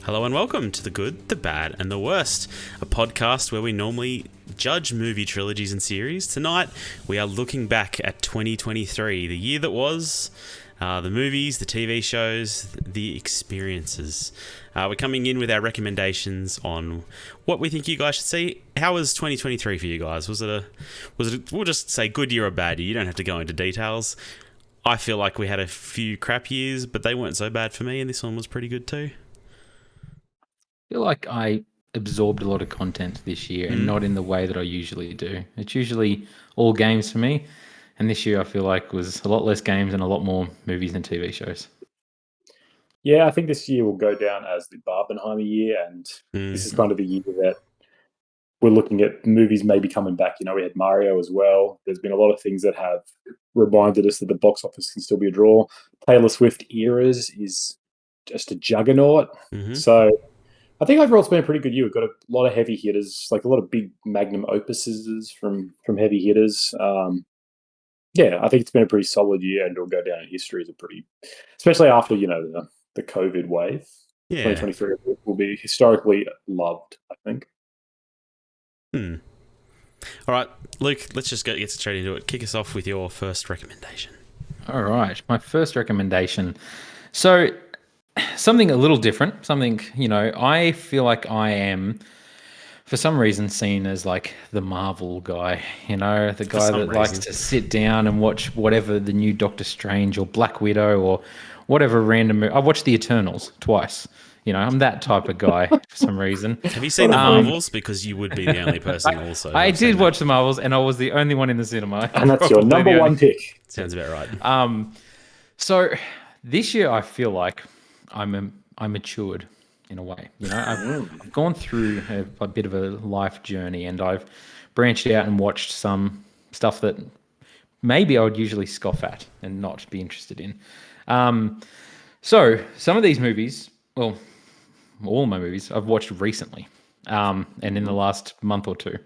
Hello and welcome to The Good, The Bad and The Worst, a podcast where we normally judge movie trilogies and series. Tonight, we are looking back at 2023, the year that was, the movies, the TV shows, the experiences. We're coming in with our recommendations on what we think you guys should see. How was 2023 for you guys? Was it we'll just say good year or bad year. You don't have to go into details. I feel like we had a few crap years, but they weren't so bad for me, and this one was pretty good too. I feel like I absorbed a lot of content this year and not in the way that I usually do. It's usually all games for me. And this year I feel like was a lot less games and a lot more movies and TV shows. Yeah, I think this year will go down as the Barbenheimer year, and this is kind of the year that we're looking at movies maybe coming back. You know, we had Mario as well. There's been a lot of things that have reminded us that the box office can still be a draw. Taylor Swift Eras is just a juggernaut. So I think overall it's been a pretty good year. We've got a lot of heavy hitters, like a lot of big magnum opuses from heavy hitters. Yeah, I think it's been a pretty solid year, and it'll go down in history as a pretty, especially after the COVID wave. Yeah. 2023 will be historically loved, I think. All right, Luke, let's just get straight into it. Kick us off with your first recommendation. All right, my first recommendation. So something a little different, something, I feel like I am, for some reason, seen as like the Marvel guy, the guy that likes to sit down and watch whatever the new Doctor Strange or Black Widow or whatever random movie. I watched The Eternals twice. I'm that type of guy for some reason. Have you seen the Marvels? Because you would be the only person also. I did watch the Marvels, and I was the only one in the cinema. And that's your number one pick. Sounds about right. So this year I feel like I matured in a way. I've gone through a bit of a life journey, and I've branched out and watched some stuff that maybe I would usually scoff at and not be interested in. So some of these movies, well, all my movies I've watched recently, and in the last month or two.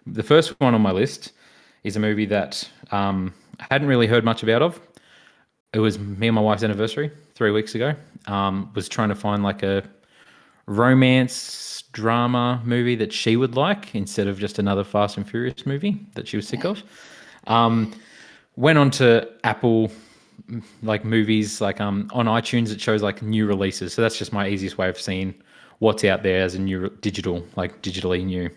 The first one on my list is a movie that I hadn't really heard much about. It was me and my wife's anniversary 3 weeks ago. Was trying to find like a romance drama movie that she would like instead of just another Fast and Furious movie that she was sick of. Went on to Apple movies, on iTunes it shows like new releases, so that's just my easiest way of seeing what's out there as a new digitally new.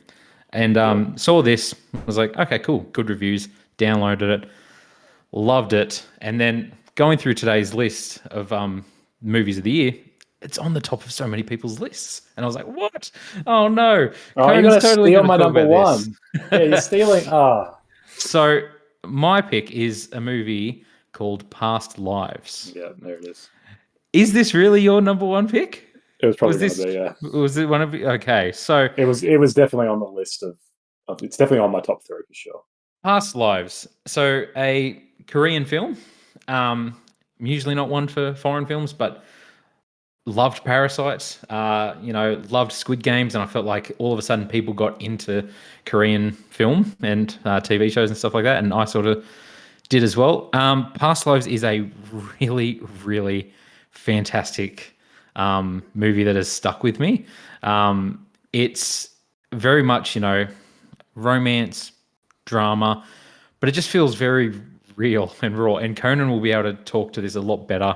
And saw this, was like, okay, cool, good reviews, downloaded it, loved it, and then going through today's list of movies of the year, it's on the top of so many people's lists, and I was like, what? Oh no, you're gonna steal my number one. Yeah, you're stealing. So my pick is a movie called Past Lives. Yeah, there it is. Is this really your number one pick? It was probably one of the, yeah. Was it one of you? Okay, so it was definitely on the list of it's definitely on my top three for sure. Past Lives. So a Korean film. Usually not one for foreign films, but loved Parasite. Loved Squid Games, and I felt like all of a sudden people got into Korean film and TV shows and stuff like that, and I sort of did as well. Past Lives is a really, really fantastic movie that has stuck with me. It's very much, romance, drama, but it just feels very real and raw. And Conan will be able to talk to this a lot better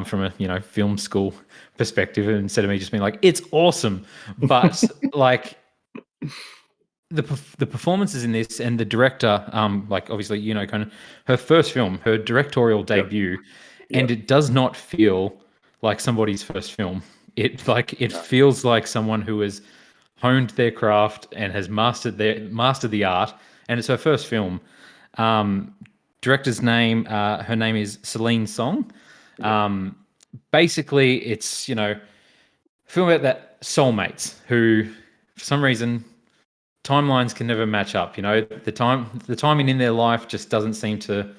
from a film school perspective, instead of me just being like, it's awesome. But the performances in this, and the director, obviously, Conan, her first film, her directorial debut, and it does not feel like somebody's first film. It feels like someone who has honed their craft and has mastered the art, and it's her first film. Director's name, her name is Celine Song. Basically, it's a film about that soulmates who, for some reason, timelines can never match up. The timing in their life just doesn't seem to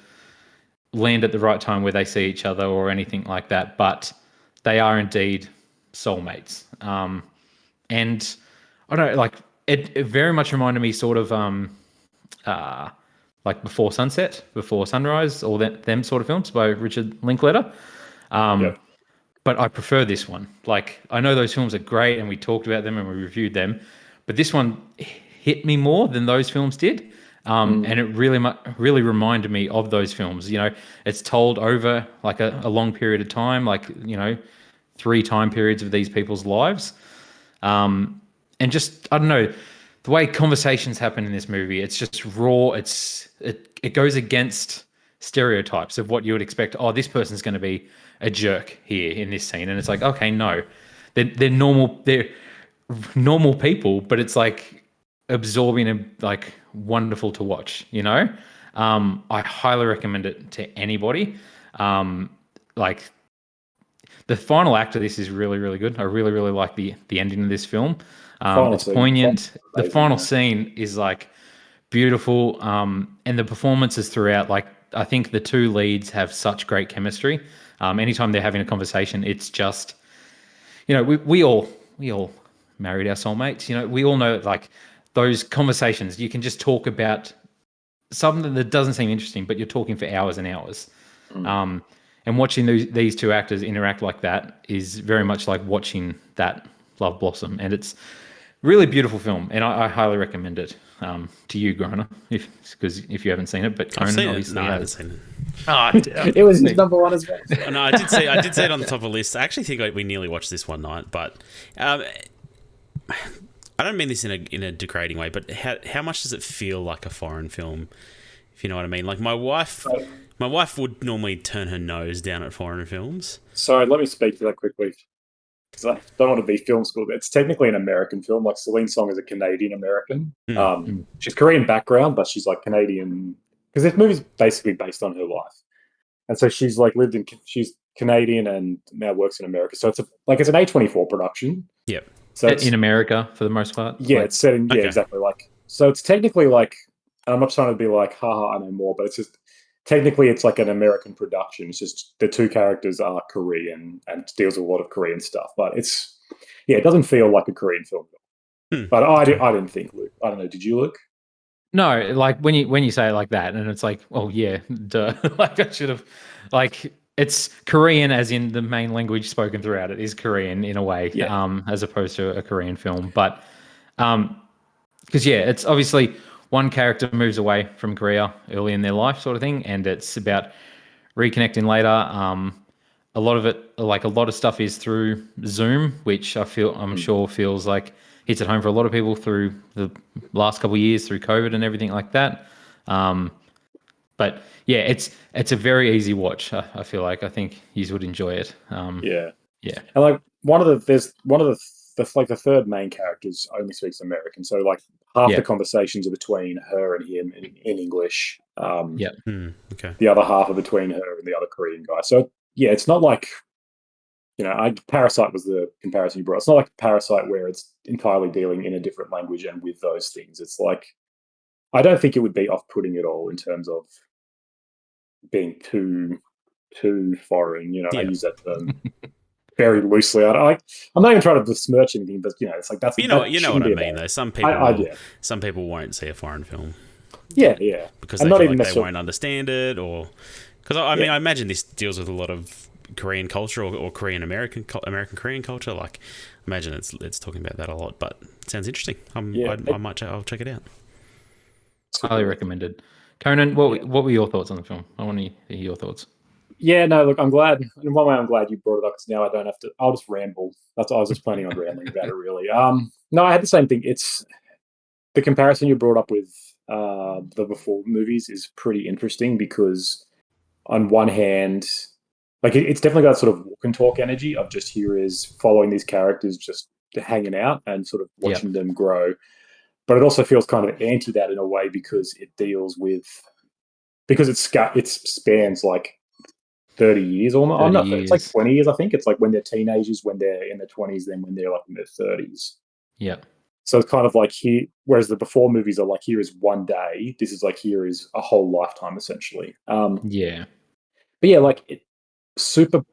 land at the right time where they see each other or anything like that. But they are indeed soulmates. And I don't know, it very much reminded me sort of Before Sunset, Before Sunrise, all them sort of films by Richard Linklater. but I prefer this one. Like, I know those films are great and we talked about them and we reviewed them, but this one hit me more than those films did. And it really reminded me of those films. You know, it's told over like a long period of time, like, you know, 3 time periods of these people's lives. And just, I don't know, the way conversations happen in this movie, it's just raw. It goes against stereotypes of what you would expect. Oh, this person's going to be a jerk here in this scene. And it's like, okay, no, they're normal people, but it's like absorbing and like wonderful to watch, you know? I highly recommend it to anybody. Like, the final act of this is really, really good. I really, really like the ending of this film. It's poignant. The final scene is like beautiful. And the performances throughout, like, I think the 2 leads have such great chemistry. Anytime they're having a conversation, it's just, you know, we all married our soulmates. You know, we all know, like, those conversations, you can just talk about something that doesn't seem interesting, but you're talking for hours and hours. And watching these 2 actors interact like that is very much like watching that love blossom. And it's really beautiful film. And I highly recommend it to you, Grona, because if you haven't seen it. But Conan obviously I haven't seen it. Oh, it was his number 1 as well. No, I did say it on the top of the list. I actually think we nearly watched this one night, but I don't mean this in a degrading way, but how much does it feel like a foreign film, if you know what I mean? Like, my wife would normally turn her nose down at foreign films. Sorry, let me speak to that quickly, because I don't want to be film school. It's technically an American film. Like, Celine Song is a Canadian American. She's Korean background, but she's like Canadian, because this movie's basically based on her life. And so she's like she's Canadian and now works in America. So it's an A24 production. Yep. So in America for the most part. Yeah, it's set in exactly, like, so it's technically like, and I'm not trying to be like, haha, I know more, but it's just technically it's like an American production. It's just the 2 characters are Korean and deals with a lot of Korean stuff, but it doesn't feel like a Korean film. But I didn't think, Luke. I don't know. Did you, Luke? No, like when you say it like that, and it's like, oh yeah, duh. Like, I should have, like, it's Korean as in the main language spoken throughout it is Korean in a way, as opposed to a Korean film. But because it's obviously one character moves away from Korea early in their life, sort of thing, and it's about reconnecting later. A lot of it, like a lot of stuff, is through Zoom, which I'm sure feels like hits at home for a lot of people through the last couple of years, through COVID and everything like that. But yeah, it's a very easy watch. I feel like I think you would enjoy it. Yeah. And like the third main characters only speaks American, so like half the conversations are between her and him in English. Okay. The other half are between her and the other Korean guy. So yeah, it's not like, you know, Parasite was the comparison you brought. It's not like Parasite where it's entirely dealing in a different language and with those things. It's like, I don't think it would be off-putting at all in terms of being too foreign. You know, I use that term very loosely. I'm not even trying to besmirch anything, but you know, it's like that's you know what I mean. Though some people won't see a foreign film. Yeah, because they feel like they won't understand it, or because I mean, I imagine this deals with a lot of Korean culture or Korean American Korean culture. Like, I imagine it's talking about that a lot. But it sounds interesting. I'll check it out. Highly recommended. Conan, what were your thoughts on the film? I want to hear your thoughts. Yeah, no, look, I'm glad. In one way, I'm glad you brought it up, because now I don't have to. I'll just ramble. I was just planning on rambling about it, really. No, I had the same thing. It's the comparison you brought up with the before movies is pretty interesting, because on one hand, like, it's definitely got sort of walk and talk energy of just here is following these characters just hanging out and sort of watching them grow. But it also feels kind of anti that in a way, because it deals with, because it spans like 30 years almost. It's like 20 years, I think. It's like when they're teenagers, when they're in their 20s, then when they're like in their 30s. Yeah. So it's kind of like here, whereas the before movies are like, here is one day. This is like, here is a whole lifetime, essentially. Yeah. But yeah, like super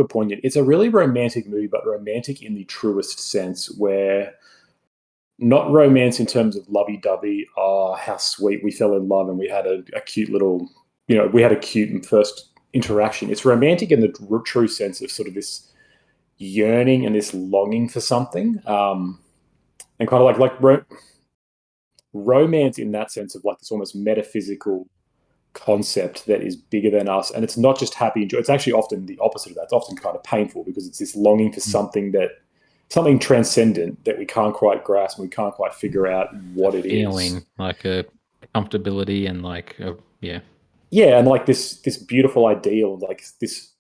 poignant. It's a really romantic movie, but romantic in the truest sense, where not romance in terms of lovey-dovey, how sweet, we fell in love and we had a cute little, we had a cute first interaction. It's romantic in the true sense of sort of this yearning and this longing for something, and kind of romance in that sense of like this almost metaphysical concept that is bigger than us, and it's not just happy and joy. It's actually often the opposite of that. It's often kind of painful because it's this longing for something transcendent that we can't quite grasp, and we can't quite figure out what it is. Feeling like a comfortability and like and like this beautiful ideal, like this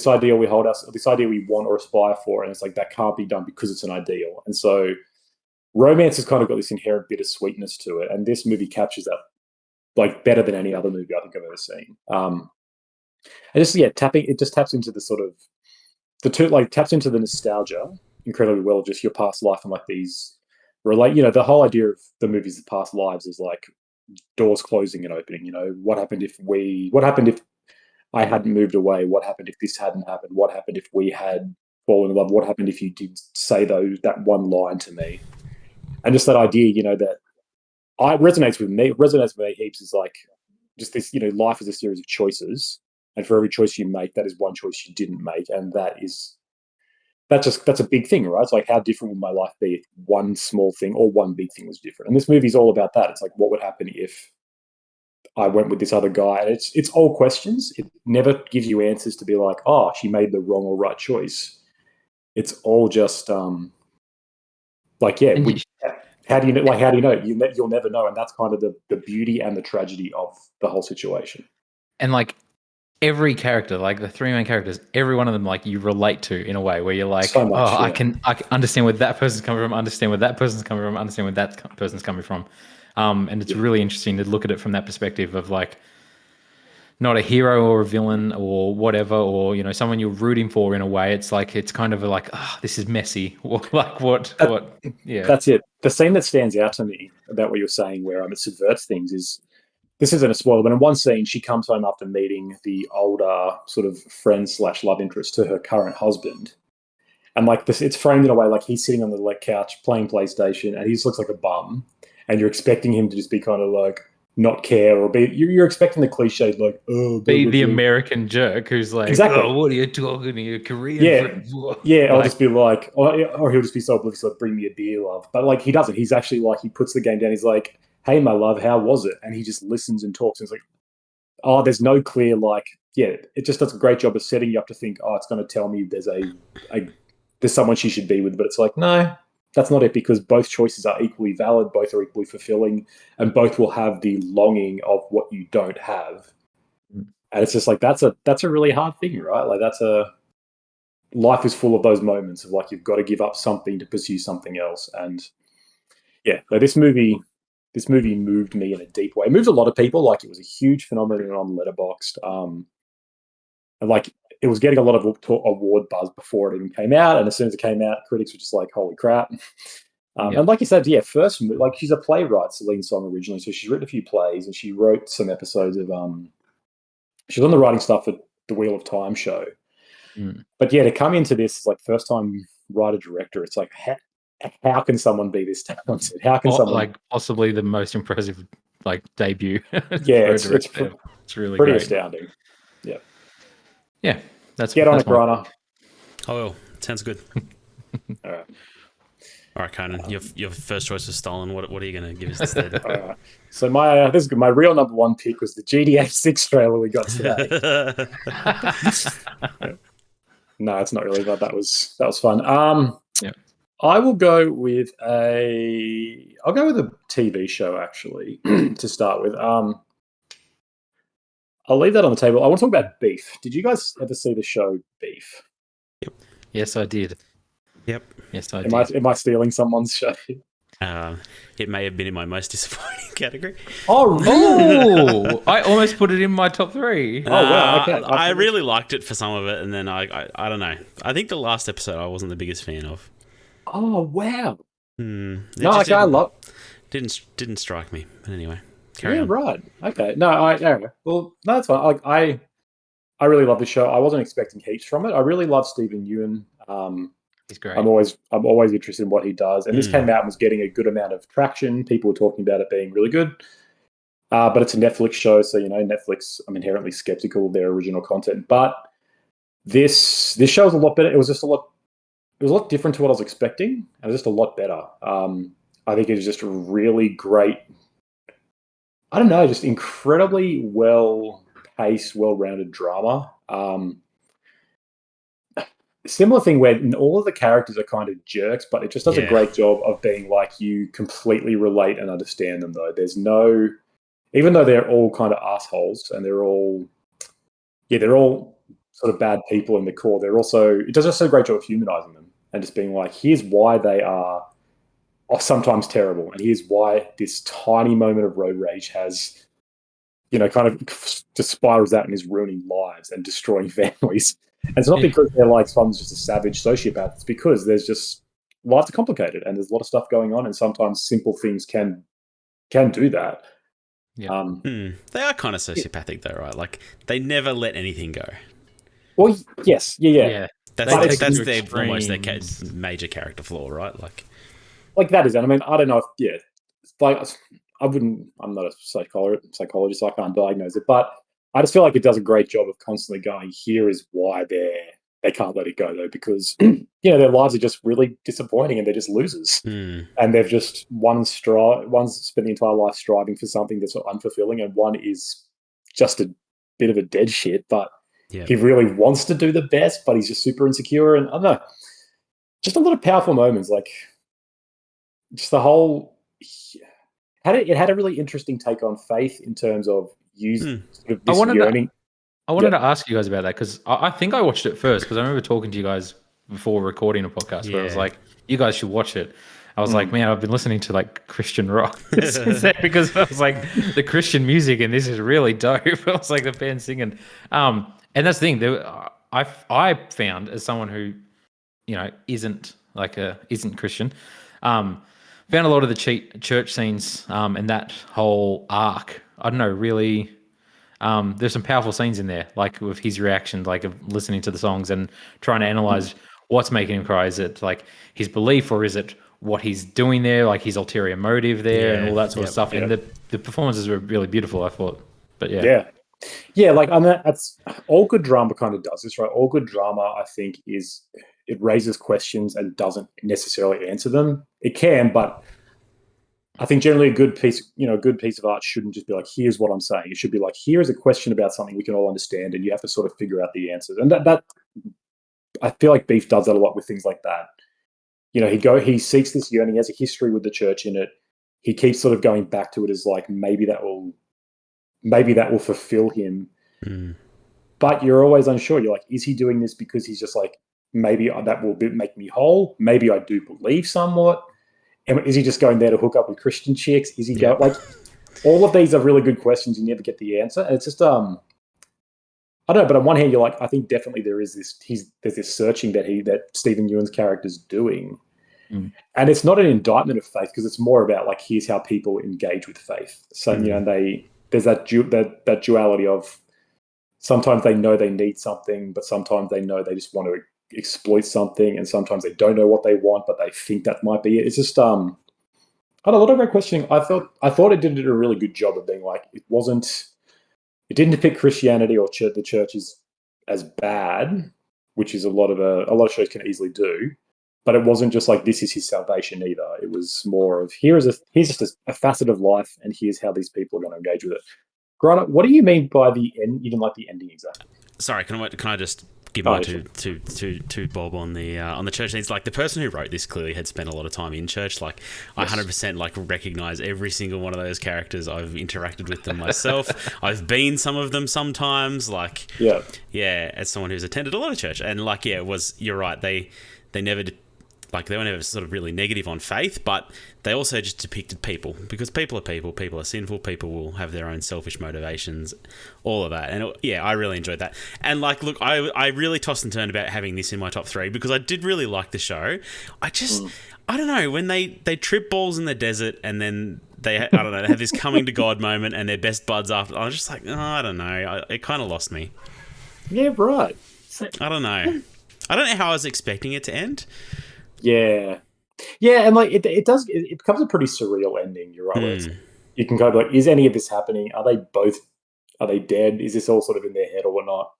ideal we hold us, this idea we want or aspire for, and it's like that can't be done because it's an ideal. And so romance has kind of got this inherent bittersweetness to it, and this movie captures that like better than any other movie I think I've ever seen. And it just taps into the sort of taps into the nostalgia incredibly well, just your past life, and like these the whole idea of the movies of past lives is like doors closing and opening. What happened if I hadn't moved away? What happened if this hadn't happened? What happened if we had fallen in love? What happened if you did say that one line to me? And just that idea, that resonates with me heaps, is like just this, life is a series of choices, and for every choice you make, that is one choice you didn't make, and that's a big thing, right? It's like, how different would my life be if one small thing or one big thing was different? And this movie's all about that. It's like, what would happen if I went with this other guy? And it's all questions. It never gives you answers to be like, oh, she made the wrong or right choice. It's all just how do you know? Like, how do you know? You'll never know, and that's kind of the beauty and the tragedy of the whole situation. And like every character, like the three main characters, every one of them, like you relate to in a way where you're like, so much, I can understand where that person's coming from, understand where that person's coming from, understand where that person's coming from. And it's really interesting to look at it from that perspective of like not a hero or a villain or whatever, or someone you're rooting for in a way. It's like, it's kind of like, this is messy. Like what? Yeah, that's it. The scene that stands out to me about what you're saying, where it subverts things, is, this isn't a spoiler, but in one scene, she comes home after meeting the older sort of friend / love interest to her current husband. And like this, it's framed in a way like he's sitting on the couch playing PlayStation, and he just looks like a bum. And you're expecting him to just be kind of like not care, or be, you're expecting the cliche like, be the American jerk who's like, exactly. Oh, what are you talking to your Korean friends? I'll just be like, or he'll just be so oblivious, like, bring me a beer, love. But like, he doesn't. He's actually like, he puts the game down. He's like, hey, my love, how was it? And he just listens and talks. And it's like, there's no clear it just does a great job of setting you up to think, it's going to tell me there's someone she should be with. But it's like, no, that's not it, because both choices are equally valid, both are equally fulfilling, and both will have the longing of what you don't have. And it's just like, that's a really hard thing, right? Like, life is full of those moments of like, you've got to give up something to pursue something else. And this movie moved me in a deep way. It moved a lot of people. Like, it was a huge phenomenon on Letterboxd. And like, it was getting a lot of award buzz before it even came out. And as soon as it came out, critics were just like, holy crap. And like you said, first, like, she's a playwright, Celine Song, originally. So she's written a few plays, and she wrote some episodes of, she was on the writing stuff for the Wheel of Time show. But to come into this, like, first time writer-director, it's like, how can someone be this talented? How can someone, like, possibly the most impressive like debut? It's really pretty great. astounding. Yeah, that's get on it, Grana. Oh, sounds good. All right, Conan, your first choice was stolen. What are you going to give us instead? All right. So my real number one pick was the GTA 6 trailer we got today. No, it's not really, but that was fun. I will go with a TV show, actually, to start with. I'll leave that on the table. I want to talk about Beef. Did you guys ever see the show Beef? Yep. Yes, I did. Yep. Yes, I did. Am I stealing someone's show? It may have been in my most disappointing category. Oh, I almost put it in my top 3. Oh, wow. Okay. I really liked it for some of it, and then I don't know. I think the last episode I wasn't the biggest fan of. Oh, wow. I love. Didn't strike me. But anyway, carry on. Right. Okay. No, well, no, that's fine. I really love the show. I wasn't expecting heaps from it. I really love Stephen Ewan. He's great. I'm always interested in what he does. And this came out and was getting a good amount of traction. People were talking about it being really good. But it's a Netflix show, so Netflix, I'm inherently skeptical of their original content. But This show was a lot better. It was a lot different to what I was expecting. It was just a lot better. I think it was just a really great. I don't know, just incredibly well paced, well rounded drama. Similar thing where all of the characters are kind of jerks, but it just does a great job of being like you completely relate and understand them. Though there's no, even though they're all kind of assholes and they're all sort of bad people in the core. They're also, it does just a great job of humanizing them and just being like, here's why they are sometimes terrible, and here's why this tiny moment of road rage has, kind of just spirals out and is ruining lives and destroying families. And it's not because they're like someone's just a savage sociopath. It's because there's just lives are complicated and there's a lot of stuff going on, and sometimes simple things can do that. Yeah. They are kind of sociopathic though, right? Like they never let anything go. Well, yes, yeah. That's their almost their major character flaw, right? Like that is, and I mean, I don't know if like I'm not a psychologist, so I can't diagnose it, but I just feel like it does a great job of constantly going, here is why they can't let it go though, because their lives are just really disappointing and they're just losers. And they've just one's spent the entire life striving for something that's unfulfilling, and one is just a bit of a dead shit, but he really wants to do the best, but he's just super insecure. And I don't know, just a lot of powerful moments, like just the whole it had a really interesting take on faith in terms of using sort of this yearning. I wanted to ask you guys about that because I think I watched it first because I remember talking to you guys before recording a podcast where I was like, you guys should watch it. I was like, man, I've been listening to like Christian rock since then because I was like, the Christian music and this is really dope. I was like the band singing. And that's the thing. I found as someone who, isn't Christian, found a lot of the church scenes and that whole arc. I don't know, really. There's some powerful scenes in there, like with his reaction, like of listening to the songs and trying to analyze what's making him cry. Is it like his belief, or is it what he's doing there, like his ulterior motive there, and all that sort of stuff? And the performances were really beautiful, I thought. But like that's all good drama kind of does this, right? All good drama, I think, is it raises questions and doesn't necessarily answer them. It can, but I think generally a good piece of art shouldn't just be like, here's what I'm saying. It should be like, here is a question about something we can all understand, and you have to sort of figure out the answers. And that I feel like Beef does that a lot with things like that. He seeks this yearning. He has a history with the church in it. He keeps sort of going back to it as like, maybe that will fulfill him. But you're always unsure. You're like, is he doing this because he's just like, maybe that will make me whole? Maybe I do believe somewhat. And is he just going there to hook up with Christian chicks? Is he going like all of these are really good questions? You never get the answer, and it's just I don't know. But on one hand, you're like, I think definitely there's this searching that Stephen Ewan's character's doing, and it's not an indictment of faith because it's more about like, here's how people engage with faith. So there's that duality of sometimes they know they need something, but sometimes they know they just want to exploit something, and sometimes they don't know what they want, but they think that might be it. It's just I don't know, a lot of great questioning. I thought it did a really good job of being like, it didn't depict Christianity or the church as bad, which is a lot of shows can easily do, but it wasn't just like, this is his salvation either. It was more of, here's just a facet of life, and here's how these people are going to engage with it. Grant, what do you mean by the end? You didn't like the ending exactly? Sorry, can I just give my to Bob on the church needs? Like, the person who wrote this clearly had spent a lot of time in church. Like, yes. I 100% like recognize every single one of those characters. I've interacted with them myself. I've been some of them sometimes. Like, as someone who's attended a lot of church, and like, you're right. They never like, they were never sort of really negative on faith, but they also just depicted people, because people are sinful, people will have their own selfish motivations, all of that. And I really enjoyed that. And like, look, I really tossed and turned about having this in my top 3 because I did really like the show. I don't know, when they trip balls in the desert and then they have this coming to God moment and they're best buds after, I was just like, I don't know. It kind of lost me. Yeah, right. I don't know. I don't know how I was expecting it to end. Yeah, and like it becomes a pretty surreal ending. You're right. You can kind of like, is any of this happening? Are they dead? Is this all sort of in their head or whatnot?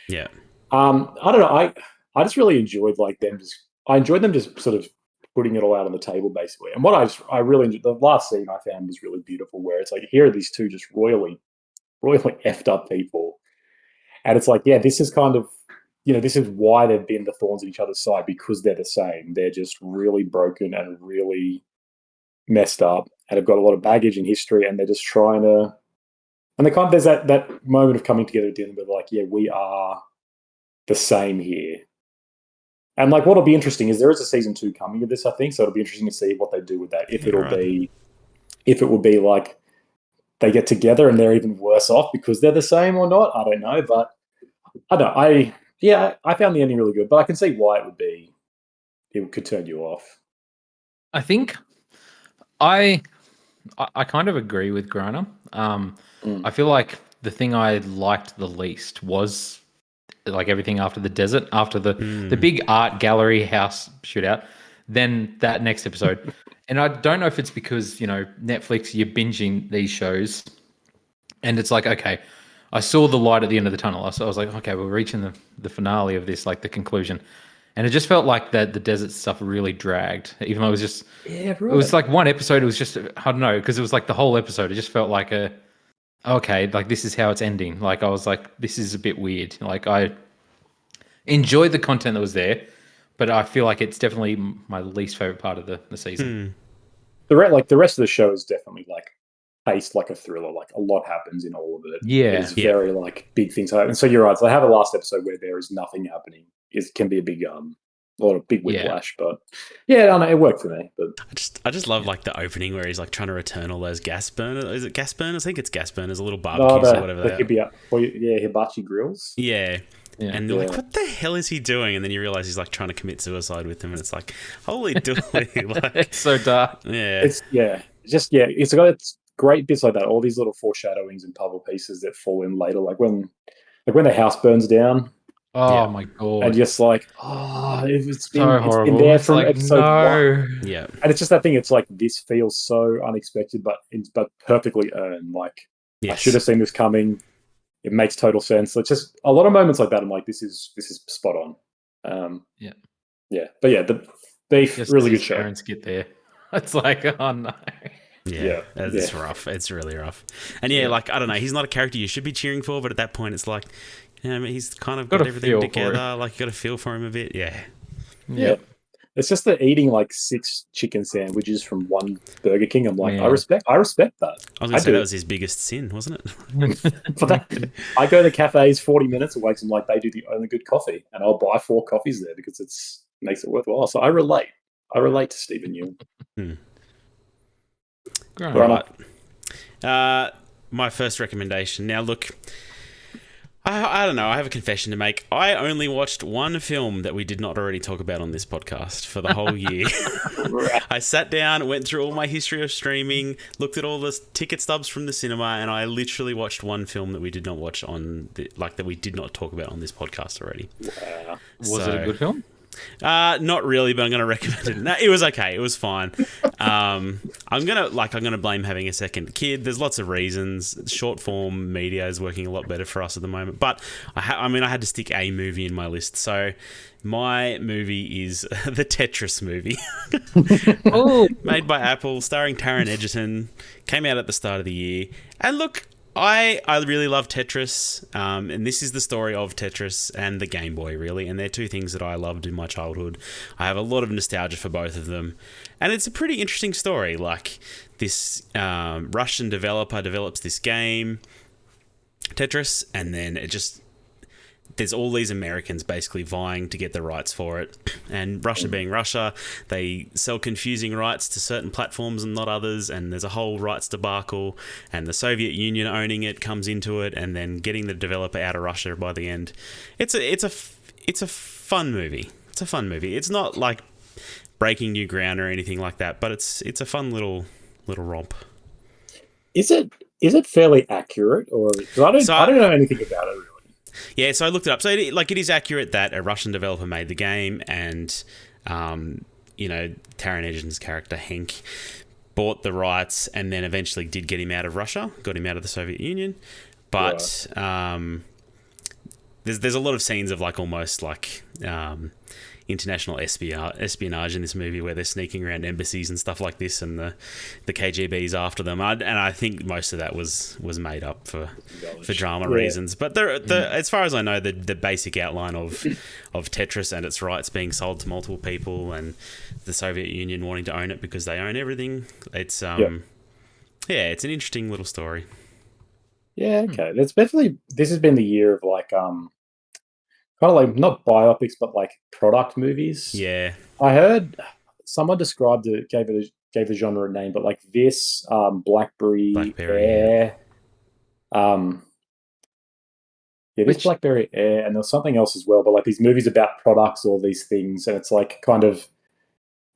Yeah. I don't know. I just really enjoyed like them just. I enjoyed them just sort of putting it all out on the table, basically. And what I really enjoyed, the last scene I found was really beautiful, where it's like here are these two just royally effed up people, and it's like, yeah, this is kind of, this is why they've been the thorns in each other's side, because they're the same. They're just really broken and really messed up, and have got a lot of baggage in history, and they're just trying to. And there's that moment of coming together at the end, where like, yeah, we are the same here. And like, what'll be interesting is there is a season 2 coming of this, I think. So it'll be interesting to see what they do with that. If it will be like they get together and they're even worse off because they're the same or not. I don't know, but I don't. I found the ending really good, but I can see why it could turn you off. I think I kind of agree with Grana. I feel like the thing I liked the least was like everything after the desert, after the big art gallery house shootout, then that next episode. And I don't know if it's because, Netflix, you're binging these shows and it's like, okay, I saw the light at the end of the tunnel. So I was like, okay, we're reaching the finale of this, like the conclusion. And it just felt like the desert stuff really dragged, even though it was just, it was like one episode. It was just, I don't know, because it was like the whole episode. It just felt like okay, like this is how it's ending. Like I was like, this is a bit weird. Like I enjoyed the content that was there, but I feel like it's definitely my least favorite part of the season. The rest of the show is definitely like paced like a thriller. Like a lot happens in all of it. Yeah, it's very like big things happen. So you're right. So I have a last episode where there is nothing happening. It can be a big a lot of big whiplash, but I don't know, it worked for me. But I just love like the opening where he's like trying to return all those gas burners. Is it gas burners? I think it's gas burners, a little barbecues or whatever. Hibachi grills. Yeah. And they're like, what the hell is he doing? And then you realize he's like trying to commit suicide with them, and it's like, holy dooly! Like, it's so dark. Yeah, it's got great bits like that. All these little foreshadowings and puzzle pieces that fall in later, like when the house burns down. Oh my god! And just like, it's been there from like, episode 1. Yeah, and it's just that thing. It's like this feels so unexpected, but perfectly earned. Like I should have seen this coming. It makes total sense. So it's just a lot of moments like that. I'm like, this is spot on. But the beef, just really good show. Parents get there. It's like, oh no. Yeah, it's rough. It's really rough. And like, I don't know. He's not a character you should be cheering for, but at that point, it's like. He's kind of got everything together. Like, you got to feel for him a bit. Yeah. It's just that eating like 6 chicken sandwiches from one Burger King. I'm like, I respect that. I was going to say that was his biggest sin, wasn't it? For that, I go to cafes 40 minutes away, and like they do the only good coffee, and I'll buy 4 coffees there because it makes it worthwhile. So I relate. To Stephen Yeun. Right. My first recommendation. Now, look. I don't know. I have a confession to make. I only watched one film that we did not already talk about on this podcast for the whole year. I sat down, went through all my history of streaming, looked at all the ticket stubs from the cinema, and I literally watched one film that we did not watch that we did not talk about on this podcast already. Wow. Was it a good film? Not really, but I'm going to recommend it. No, it was okay. It was fine. I'm gonna blame having a second kid. There's lots of reasons. Short form media is working a lot better for us at the moment. But I had to stick a movie in my list. So my movie is the Tetris movie, made by Apple, starring Taron Egerton. Came out at the start of the year, and look. I really love Tetris, and this is the story of Tetris and the Game Boy, really, and they're two things that I loved in my childhood. I have a lot of nostalgia for both of them, and it's a pretty interesting story. Like, this Russian developer develops this game, Tetris, and then there's all these Americans basically vying to get the rights for it. And Russia being Russia, they sell confusing rights to certain platforms and not others. And there's a whole rights debacle. And the Soviet Union owning it comes into it, and then getting the developer out of Russia by the end. It's a fun movie. It's a fun movie. It's not like breaking new ground or anything like that, but it's a fun little romp. Is it fairly accurate, or because I don't know anything about it really? Yeah, so I looked it up. So it is accurate that a Russian developer made the game, and Taron Egerton's character Henk bought the rights, and then eventually did get him out of Russia, got him out of the Soviet Union. But there's a lot of scenes of like almost like international espionage in this movie where they're sneaking around embassies and stuff like this, and the KGB's after them. And I think most of that was made up for drama reasons. But as far as I know, the basic outline of Tetris and its rights being sold to multiple people, and the Soviet Union wanting to own it because they own everything. It's it's an interesting little story. Yeah, okay. This has been the year of like kind of like not biopics, but like product movies. Yeah, I heard someone described it, gave the genre a name, but like this, Blackberry Air, this Blackberry Air, and there's something else as well. But like these movies about products, all these things, and it's like kind of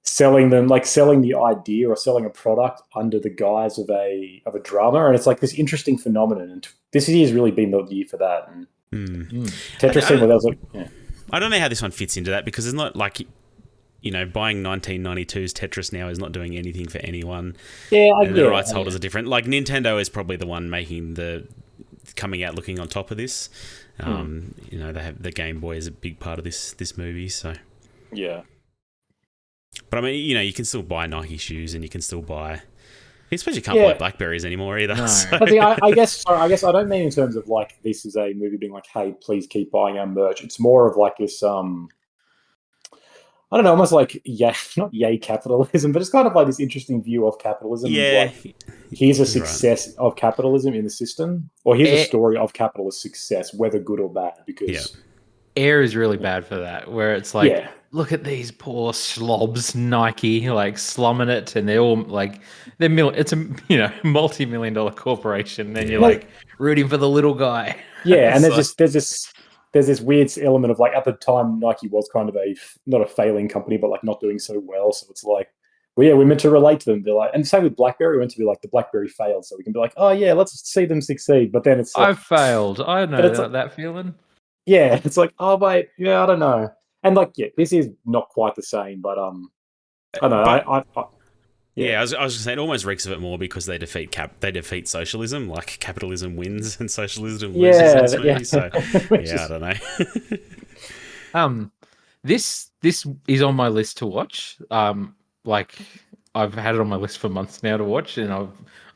selling them, like selling the idea or selling a product under the guise of a drama, and it's like this interesting phenomenon. And this year's really been the year for that. And Tetris scene where that was like, I don't know how this one fits into that, because it's not like, buying 1992's Tetris now is not doing anything for anyone. Yeah, the rights holders are different. Like Nintendo is probably the one coming out looking on top of this. They have the Game Boy is a big part of this movie. So yeah, but I mean, you can still buy Nike shoes, and you can still buy. I suppose you can't buy Blackberries anymore either. No. So. I guess I don't mean in terms of like this is a movie being like, hey, please keep buying our merch. It's more of like this, I don't know, almost like not yay capitalism, but it's kind of like this interesting view of capitalism. Yeah, like, here's a success of capitalism in the system, or here's a story of capitalist success, whether good or bad. Because Air is really bad for that, where it's like, look at these poor slobs, Nike, like slumming it, and they're all like, it's a multi-million-dollar corporation, and you're like rooting for the little guy. Yeah, and there's this weird element of like at the time Nike was kind of not a failing company, but like not doing so well. So it's like, we're meant to relate to them. They're like, and same with BlackBerry, we're meant to be like the BlackBerry failed, so we can be like, oh yeah, let's see them succeed. But then it's like, I've failed. I know that feeling. Yeah, it's like, oh wait, I don't know. And like, this is not quite the same, but I don't know. I was just saying, it almost reeks of it more because they defeat socialism. Like capitalism wins and socialism loses in this movie. So I don't know. This is on my list to watch. Like I've had it on my list for months now to watch, and I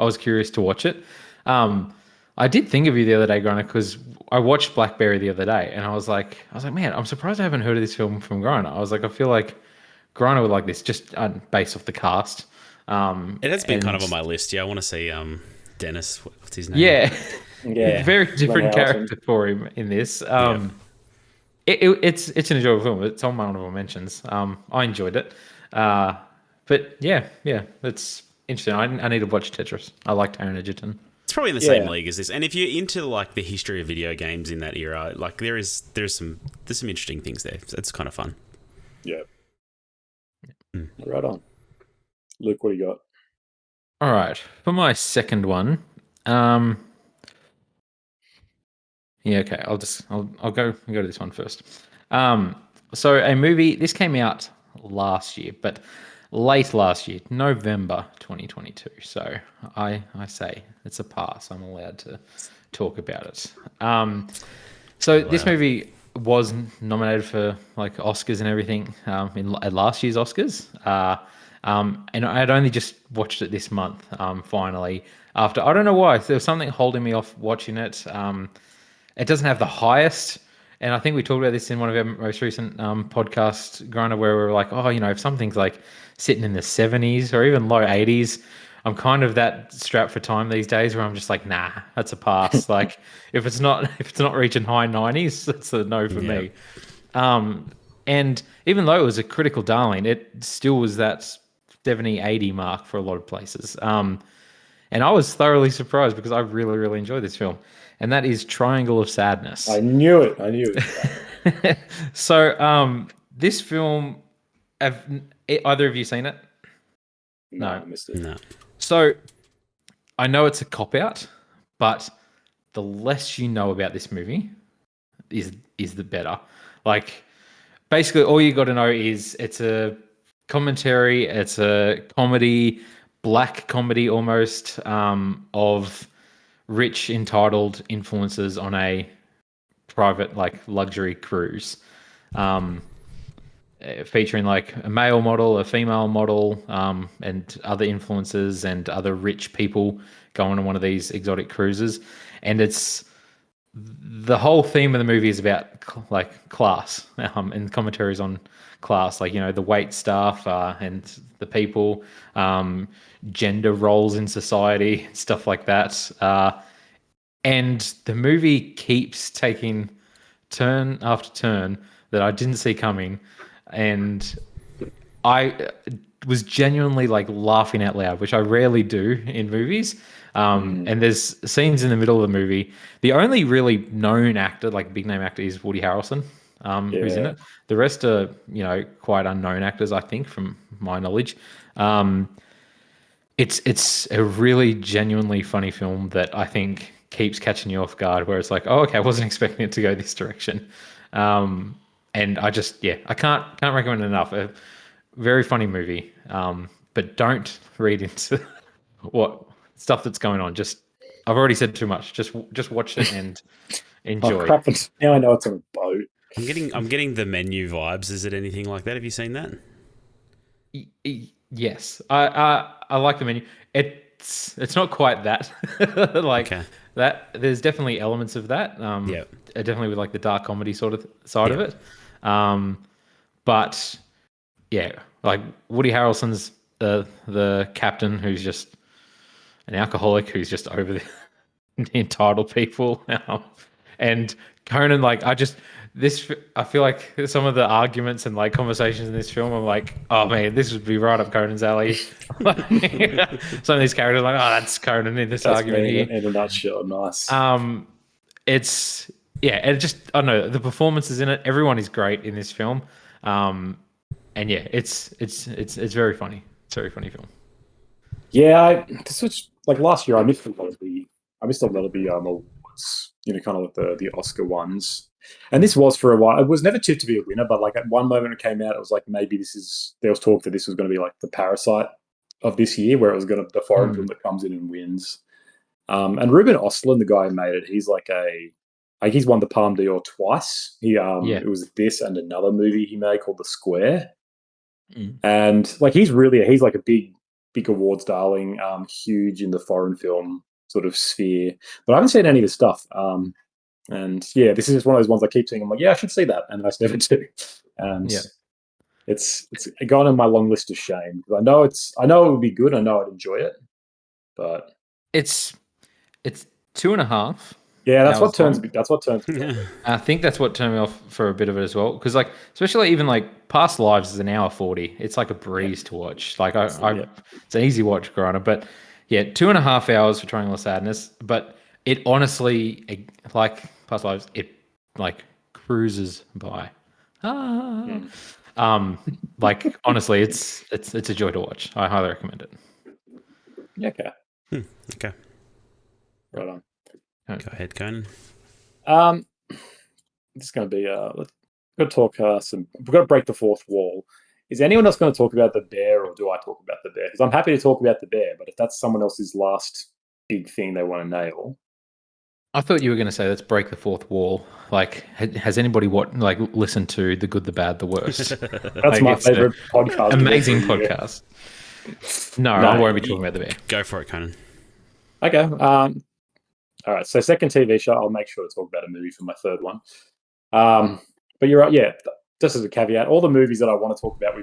was curious to watch it. I did think of you the other day, Griner, because I watched Blackberry the other day, and I was like, man, I'm surprised I haven't heard of this film from Griner. I was like, I feel like Griner would like this, just based off the cast. It has been kind of on my list. Yeah, I want to see Dennis. What's his name? Yeah, very different character for him in this. It's an enjoyable film. It's on my honorable mentions. I enjoyed it, but yeah, it's interesting. I need to watch Tetris. I like Taron Egerton. It's probably in the same league as this. And if you're into like the history of video games in that era, like there's some interesting things there. So it's kind of fun. Yeah. Right on. Luke, what do you got? All right. For my second one, okay. I'll go to this one first. So a movie, this came out last year, but late last year, November 2022. So I say it's a pass. I'm allowed to talk about it. This movie was nominated for like Oscars and everything at last year's Oscars. And I had only just watched it this month, finally. After, I don't know why, there was something holding me off watching it. It doesn't have the highest, and I think we talked about this in one of our most recent podcasts, Griner, where we were like, if something's like sitting in the 70s or even low 80s, I'm kind of that strapped for time these days where I'm just like, nah, that's a pass. Like if it's not reaching high 90s, it's a no for me. And even though it was a critical darling, it still was that 70, 80 mark for a lot of places. And I was thoroughly surprised because I really, really enjoyed this film. And that is Triangle of Sadness. I knew it. So this film, have either of you seen it? No, I missed it. No. So I know it's a cop-out, but the less you know about this movie is the better. Like, basically all you got to know is it's a commentary, it's a comedy, black comedy almost, of rich, entitled influencers on a private like luxury cruise, featuring like a male model, a female model, and other influencers and other rich people going on one of these exotic cruises. And it's the whole theme of the movie is about like class, and commentaries on class, like, you know, the wait staff and the people, gender roles in society, stuff like that. And the movie keeps taking turn after turn that I didn't see coming, and I was genuinely like laughing out loud, which I rarely do in movies. And there's scenes in the middle of the movie. The only really known actor, like big name actor, is Woody Harrelson, who's in it. The rest are, you know, quite unknown actors, I think, from my knowledge. It's a really genuinely funny film that I think keeps catching you off guard, where it's like, oh, okay, I wasn't expecting it to go this direction. And I just, I can't recommend it enough. A very funny movie, but don't read into what stuff that's going on. Just, I've already said too much. Just watch it and enjoy. Oh, crap. Now I know it's on a boat. I'm getting the Menu vibes. Is it anything like that? Have you seen that? Yes, I like the Menu. It's not quite that like that. There's definitely elements of that. Definitely with like the dark comedy sort of side of it. But yeah, like Woody Harrelson's the captain, who's just an alcoholic who's just over the entitled people. And Conan, like, I feel like some of the arguments and like conversations in this film, I'm like, oh man, this would be right up Conan's alley. Some of these characters are like, oh, that's Conan in this argument here. In a nutshell, nice. And just, I don't know, the performances in it, everyone is great in this film. And yeah, it's very funny. It's a very funny film. Yeah, like last year, I missed a lot of the awards, you know, kind of like the Oscar ones. And this was for a while. It was never tipped to be a winner, but like at one moment it came out, it was like maybe there was talk that this was going to be like the Parasite of this year, where it was the foreign film that comes in and wins. And Ruben Östlund, the guy who made it, he's he's won the Palme d'Or twice. It was this and another movie he made called The Square. And like he's like a big awards darling, huge in the foreign film sort of sphere. But I haven't seen any of his stuff. And yeah, this is just one of those ones I keep seeing. I'm like, yeah, I should see that, and I never do. And it's gone on my long list of shame, because I know it would be good. I know I'd enjoy it, but it's 2.5. Yeah, that's what turns me. I think that's what turned me off for a bit of it as well. Because like, especially even like Past Lives is an hour 40. It's like a breeze to watch. Like it's an easy watch, granted, but yeah, 2.5 hours for Triangle of Sadness. But it honestly, like Past Lives, it like cruises by. Like honestly, it's a joy to watch. I highly recommend it. Okay. Okay. Right on. Go ahead, Conan. This is going to be we've got to talk we've got to break the fourth wall. Is anyone else going to talk about The Bear, or do I talk about The Bear? Because I'm happy to talk about The Bear, but if that's someone else's last big thing they want to nail. I thought you were going to say let's break the fourth wall. Like, has anybody listened to The Good, the Bad, the Worst? That's my favorite podcast. Amazing podcast. No, I won't be talking about The Bear. Go for it, Conan. Okay. All right. So second TV show, I'll make sure to talk about a movie for my third one. But you're right. Yeah. Just as a caveat, all the movies that I want to talk about,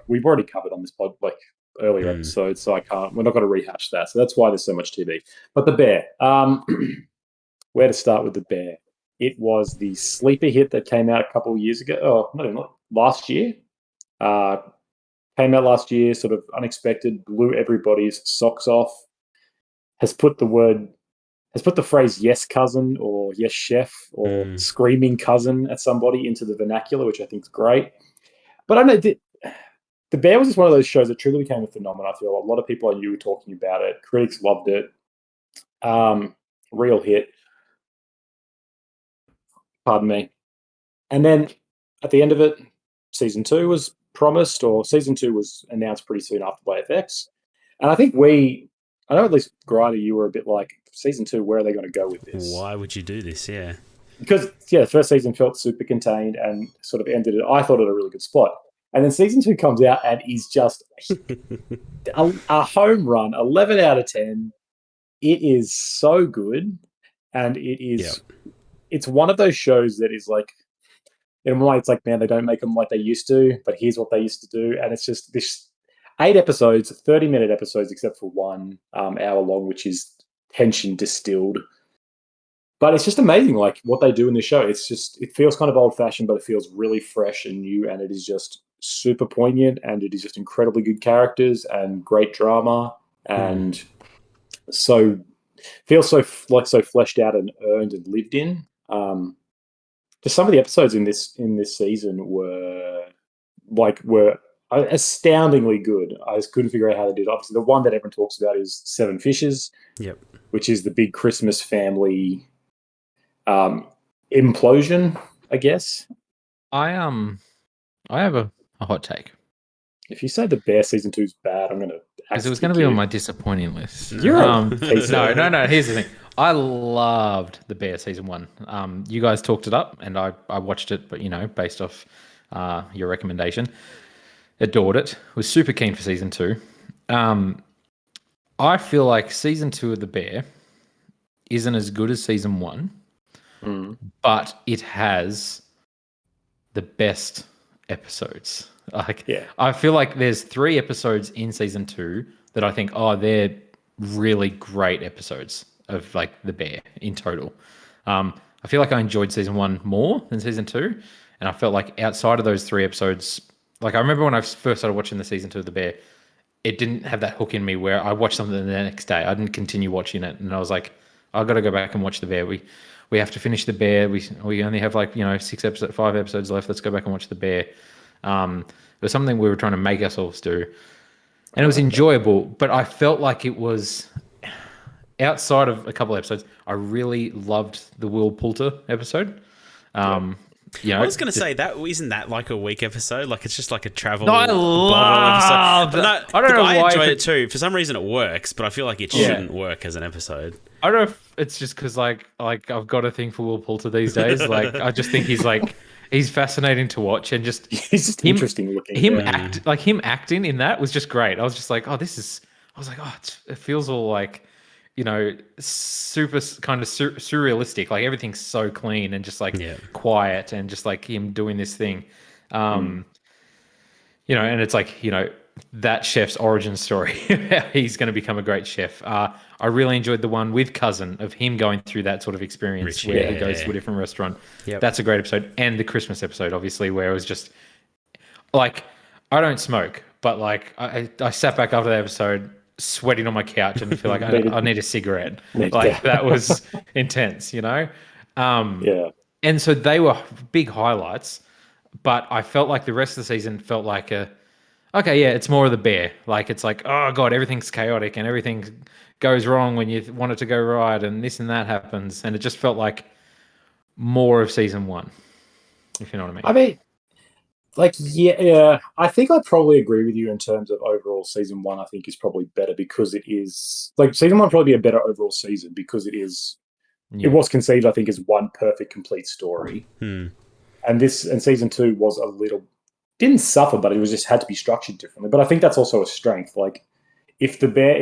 we've already covered on this pod, like earlier episodes. So we're not going to rehash that. So that's why there's so much TV. But The Bear. Where to start with The Bear? It was the sleeper hit that came out a couple of years ago. Oh, not even last year. Came out last year, sort of unexpected, blew everybody's socks off. Has put the phrase "yes cousin" or "yes chef" or "screaming cousin" at somebody into the vernacular, which I think is great. But I know The Bear was just one of those shows that truly became a phenomenon. I feel a lot of people I knew were talking about it. Critics loved it. Real hit. Pardon me. And then at the end of it, season 2 was promised, or season 2 was announced pretty soon after by FX. And I think I know at least Grider, you were a bit like, season 2, where are they going to go with this? Why would you do this? Yeah. because the first season felt super contained and sort of ended it. I thought at a really good spot, and then season 2 comes out and is just a home run, 11 out of 10. It is so good, and it is. It's one of those shows that is like, in a way, it's like, man, they don't make them like they used to, but here's what they used to do, and it's just this 8 episodes, 30-minute episodes, except for 1 hour long, which is tension distilled. But it's just amazing, like what they do in the show. It's just, it feels kind of old fashioned, but it feels really fresh and new, and it is just super poignant, and it is just incredibly good characters and great drama, and so feels so fleshed out and earned and lived in. Just some of the episodes in this season were astoundingly good. I just couldn't figure out how they did it. Obviously, the one that everyone talks about is Seven Fishes, which is the big Christmas family implosion, I guess. I have a hot take. If you say The Bear season 2 is bad, I'm gonna. Because it was going to be on my disappointing list. You're no. Here's the thing. I loved The Bear season 1. You guys talked it up, and I watched it, but based off your recommendation, adored it. Was super keen for season 2. I feel like season 2 of The Bear isn't as good as season 1, but it has the best episodes. I feel like there's 3 episodes in season 2 that I think, they're really great episodes of like The Bear in total. I feel like I enjoyed season 1 more than season 2, and I felt like outside of those 3 episodes, like I remember when I first started watching the season 2 of The Bear, it didn't have that hook in me where I watched something the next day. I didn't continue watching it, and I was like, I've got to go back and watch The Bear. We have to finish The Bear. We only have 5 episodes left. Let's go back and watch The Bear. It was something we were trying to make ourselves do, and it was enjoyable, but I felt like it was outside of a couple episodes. I really loved the Will Poulter episode. I was going to say, that isn't that like a weak episode? Like it's just like a travel I love episode. that. I don't know I why enjoyed it too. For some reason it works, but I feel like it shouldn't work as an episode. I don't know if it's just because like I've got a thing for Will Poulter these days. Like I just think he's fascinating to watch, and just he's just interesting looking. Him acting in that was just great. I was just like, it feels all like, super kind of surrealistic. Like everything's so clean and just like quiet, and just like him doing this thing. And it's like, that chef's origin story, how he's going to become a great chef. I really enjoyed the one with Cousin of him going through that sort of experience where he goes to a different restaurant. That's a great episode. And the Christmas episode, obviously, where it was just like, I don't smoke, but like I sat back after the episode sweating on my couch and feel like I need a cigarette. Like that was intense, And so they were big highlights, but I felt like the rest of the season felt like it's more of The Bear. Like it's like, oh God, everything's chaotic and everything goes wrong when you want it to go right, and this and that happens, and it just felt like more of season 1, if you know what I mean. I think I probably agree with you in terms of overall season 1. I think is probably better because it is like season 1 probably be a better overall season because it is. It was conceived, I think, as one perfect, complete story, and season 2 was a little. Didn't suffer, but it was just had to be structured differently. But I think that's also a strength. Like, if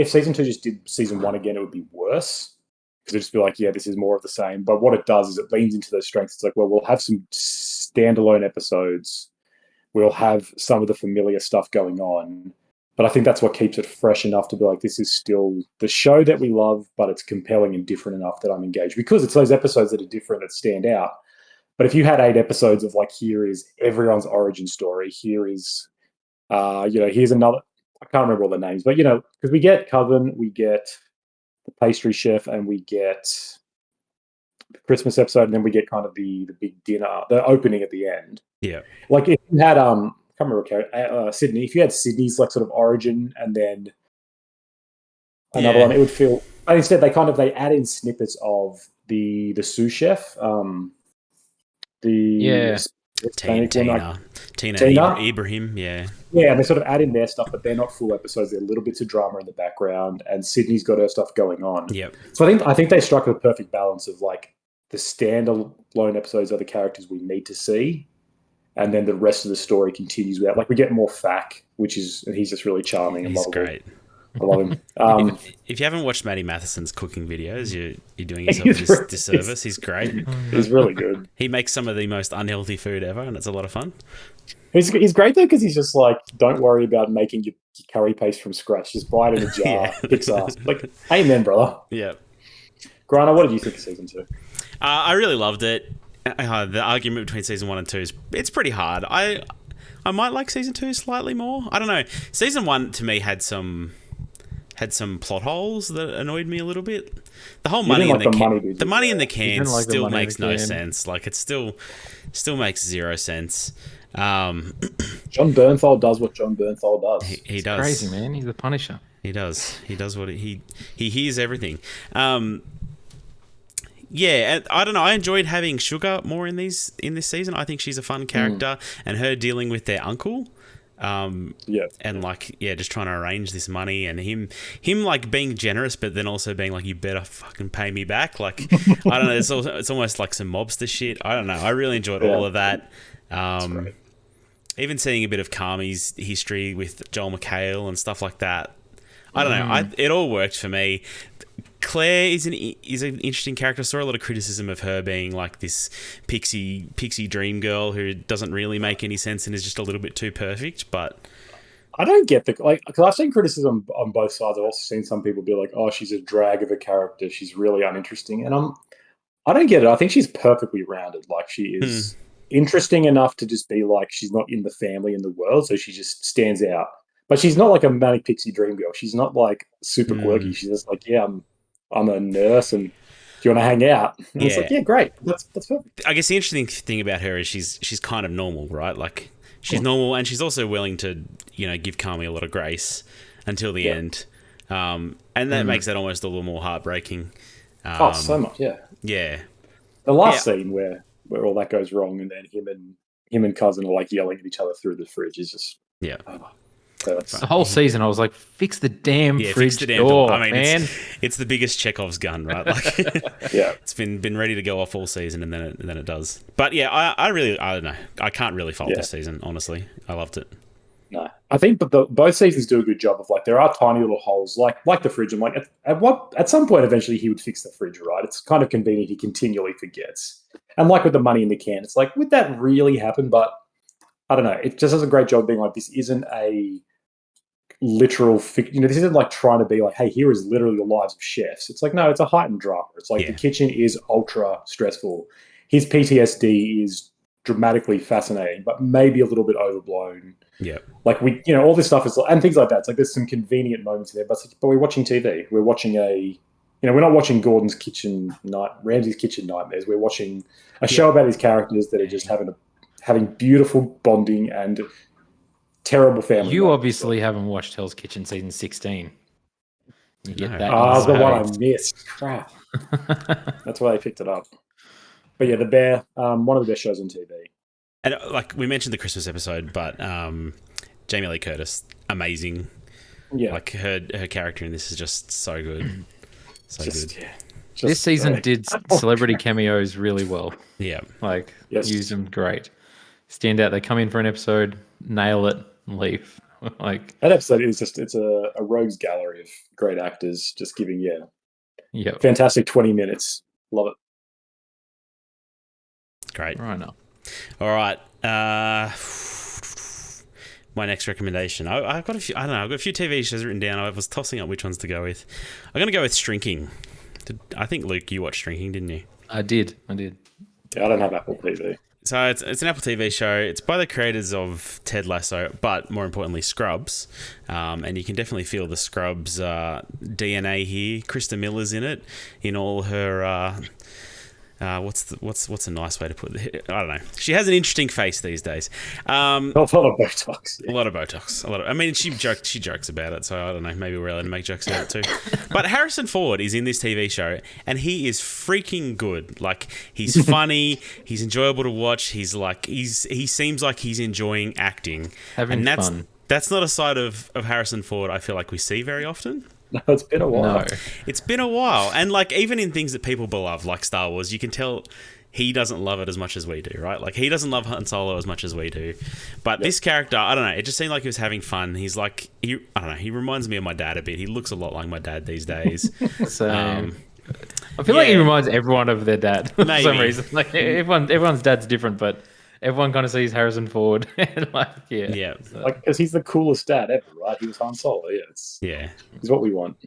season 2 just did season 1 again, it would be worse because it'd just be like, this is more of the same. But what it does is it leans into those strengths. It's like, well, we'll have some standalone episodes. We'll have some of the familiar stuff going on. But I think that's what keeps it fresh enough to be like, this is still the show that we love, but it's compelling and different enough that I'm engaged because it's those episodes that are different that stand out. But if you had 8 episodes of like, here is everyone's origin story, here is, here's another, I can't remember all the names, but because we get Coven, we get the pastry chef, and we get the Christmas episode, and then we get kind of the big dinner, the opening at the end. Yeah. Like if you had, I can't remember, Sydney, if you had Sydney's like sort of origin and then another one, it would feel, but instead they add in snippets of the sous chef, Tina Ibrahim, and they sort of add in their stuff, but they're not full episodes. They're little bits of drama in the background, and Sydney's got her stuff going on. Yep. So I think they struck a perfect balance of like the standalone episodes are the characters we need to see, and then the rest of the story continues without. Like we get more Fack, and he's just really charming and He's lovable. great. I love him. If you haven't watched Matty Matheson's cooking videos, you're doing yourself a disservice. He's great. He's really good. He makes some of the most unhealthy food ever, and it's a lot of fun. He's great though because he's just like, don't worry about making your curry paste from scratch. Just buy it in a jar. Yeah. Kicks ass. Like, amen, brother. Yeah. Grana, what did you think of season 2? I really loved it. The argument between season 1 and 2 it's pretty hard. I might like season 2 slightly more. I don't know. Season 1 to me had some plot holes that annoyed me a little bit. The whole money in the can, the money in the can still makes no sense. Like it still makes zero sense. John Bernthal does what John Bernthal does. He does. Crazy, man. He's the Punisher. He does. He does what he hears everything. Yeah, I don't know. I enjoyed having Sugar more in this season. I think she's a fun character, and her dealing with their uncle. And just trying to arrange this money, and him like being generous, but then also being like, you better fucking pay me back. Like, I don't know. It's almost like some mobster shit. I don't know. I really enjoyed all of that. Even seeing a bit of Kami's history with Joel McHale and stuff like that. I don't know. It all worked for me. Claire is an interesting character. I saw a lot of criticism of her being like this pixie dream girl who doesn't really make any sense and is just a little bit too perfect. But I don't get because I've seen criticism on both sides. I've also seen some people be like, "Oh, she's a drag of a character. She's really uninteresting," and I don't get it. I think she's perfectly rounded. Like she is interesting enough to just be like she's not in the family in the world, so she just stands out. But she's not like a manic pixie dream girl. She's not like super quirky. She's just like, yeah, I'm a nurse, and do you want to hang out? And it's like, yeah, great. That's perfect. I guess the interesting thing about her is she's kind of normal, right? Like she's normal, and she's also willing to give Kami a lot of grace until the end, and that makes that almost a little more heartbreaking. So much, yeah. Yeah. The last scene where all that goes wrong, and then him and cousin are like yelling at each other through the fridge is just the whole season, I was like, "Fix the damn fridge door, I mean, man!" It's the biggest Chekhov's gun, right? Like, it's been ready to go off all season, and then it does. But yeah, I don't know. I can't really fault this season, honestly. I loved it. No, I think, but both seasons do a good job of like there are tiny little holes, like the fridge. I'm like, at some point, eventually he would fix the fridge, right? It's kind of convenient. He continually forgets, and like with the money in the can, it's like, would that really happen? But I don't know. It just does a great job being like, this isn't a literal this isn't like trying to be like, hey, here is literally the lives of chefs. It's like, no, it's a heightened drama. It's like the kitchen is ultra stressful. His PTSD is dramatically fascinating, but maybe a little bit overblown. Yeah, like all this stuff is, and things like that. It's like there's some convenient moments there, but we're watching TV. We're watching we're not watching Ramsay's Kitchen Nightmares. We're watching a show about these characters that are just having beautiful bonding and terrible family. You obviously haven't watched Hell's Kitchen season 16. You get that. Oh, the one I missed. Crap. That's why I picked it up. But yeah, The Bear, one of the best shows on TV. And like we mentioned the Christmas episode, but Jamie Lee Curtis, amazing. Yeah, like her character in this is just so good, good. Yeah. This season did celebrity cameos really well. Yeah, like used them great. Stand out. They come in for an episode, nail it, and leave. Like that episode is it's a rogues gallery of great actors just giving fantastic 20 minutes. Love it. Great. Right now. All right. My next recommendation. I've got a few. I don't know. I've got a few TV shows written down. I was tossing up which ones to go with. I'm going to go with Shrinking. I think, Luke, you watched Shrinking, didn't you? I did. Yeah, I don't have Apple TV. So it's an Apple TV show. It's by the creators of Ted Lasso, but more importantly, Scrubs. And you can definitely feel the Scrubs DNA here. Krista Miller's in it, in all her. What's a nice way to put it? I don't know. She has an interesting face these days. A lot of Botox. Yeah. A lot of Botox. I mean, she jokes about it, so I don't know. Maybe we're allowed to make jokes about it too. But Harrison Ford is in this TV show, and he is freaking good. Like, he's funny. He's enjoyable to watch. He seems like he's enjoying acting. Having fun. That's not a side of Harrison Ford I feel like we see very often. No, it's been a while. No. It's been a while, and like even in things that people beloved, like Star Wars, you can tell he doesn't love it as much as we do, right? Like he doesn't love Han Solo as much as we do. But this character, I don't know, it just seemed like he was having fun. He's like, I don't know, he reminds me of my dad a bit. He looks a lot like my dad these days. So I feel like he reminds everyone of their dad for some reason. Like everyone's dad's different, but everyone kind of sees Harrison Ford. And like, Yeah. So. Like, because he's the coolest dad ever, right? He was Han Solo. Yeah, he's what we want.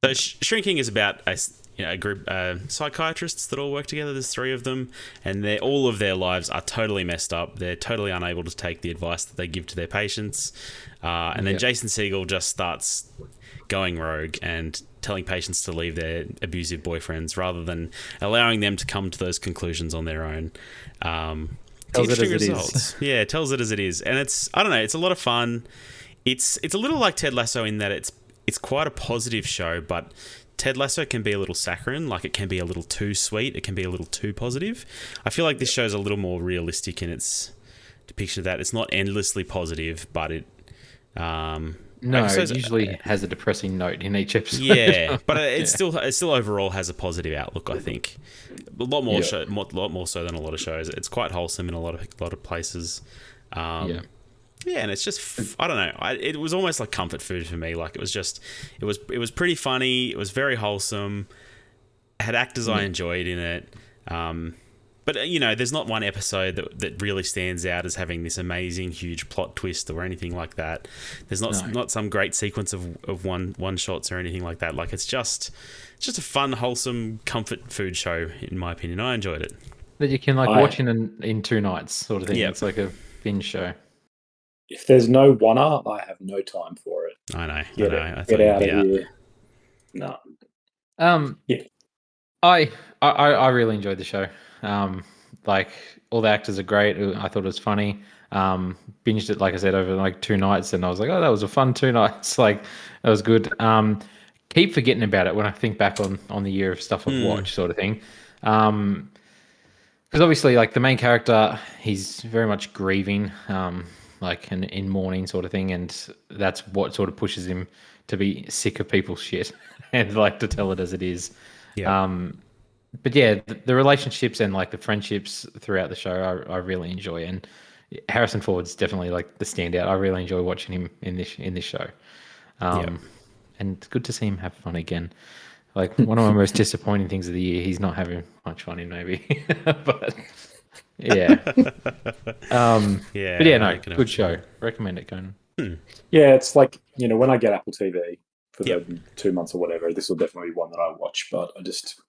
So Shrinking is about a group psychiatrists that all work together. There's 3 of them, and all of their lives are totally messed up. They're totally unable to take the advice that they give to their patients. And then Jason Segel just starts going rogue and telling patients to leave their abusive boyfriends rather than allowing them to come to those conclusions on their own. Tells it as it is. Yeah, tells it as it is. And it's, I don't know, it's a lot of fun. It's a little like Ted Lasso in that it's quite a positive show, but Ted Lasso can be a little saccharine, like it can be a little too sweet, it can be a little too positive. I feel like this show's a little more realistic in its depiction of that. It's not endlessly positive, but it... it usually has a depressing note in each episode. Yeah, but it still overall has a positive outlook, I think. A lot more lot more so than a lot of shows. It's quite wholesome in a lot of places. Yeah, and it's just I don't know. It was almost like comfort food for me. Like it was pretty funny. It was very wholesome. It had actors I enjoyed in it. But there's not one episode that really stands out as having this amazing huge plot twist or anything like that. There's not some great sequence of one shots or anything like that. Like it's just a fun, wholesome comfort food show in my opinion. I enjoyed it. That you can watch in 2 nights sort of thing. It's like a binge show. If there's no one-up, I have no time for it. I know. Get out of here. No. I really enjoyed the show. Like all the actors are great. I thought it was funny. Binged it, like I said, over like 2 nights, and I was like, oh, that was a fun 2 nights. Like that was good. Keep forgetting about it when I think back on the year of stuff I've watched, sort of thing. Because obviously, like the main character, he's very much grieving. Like in mourning sort of thing, and that's what sort of pushes him to be sick of people's shit and like to tell it as it is. But yeah, the relationships and like the friendships throughout the show, I really enjoy, and Harrison Ford's definitely like the standout. I really enjoy watching him in this show, and it's good to see him have fun again. Like one of my most disappointing things of the year, he's not having much fun in maybe, but. Yeah. But yeah, no, good show. Recommend it, Conan. Yeah, it's like, when I get Apple TV for the 2 months or whatever, this will definitely be one that I watch, but I just...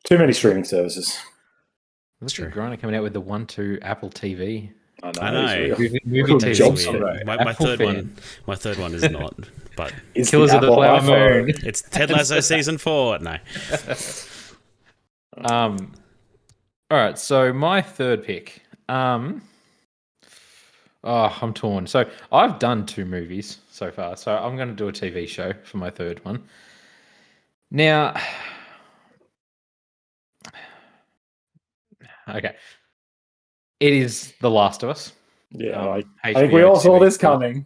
Too many streaming services. Look at Griner coming out with the 1-2 Apple TV. I know. Movie TV. My third one is not, but... It's Killers of the Flower Moon. It's Ted Lasso season 4. No. All right, so my third pick. I'm torn. So I've done 2 movies so far, so I'm going to do a TV show for my third one. Now, okay, it is The Last of Us. Yeah, I think we all saw this coming.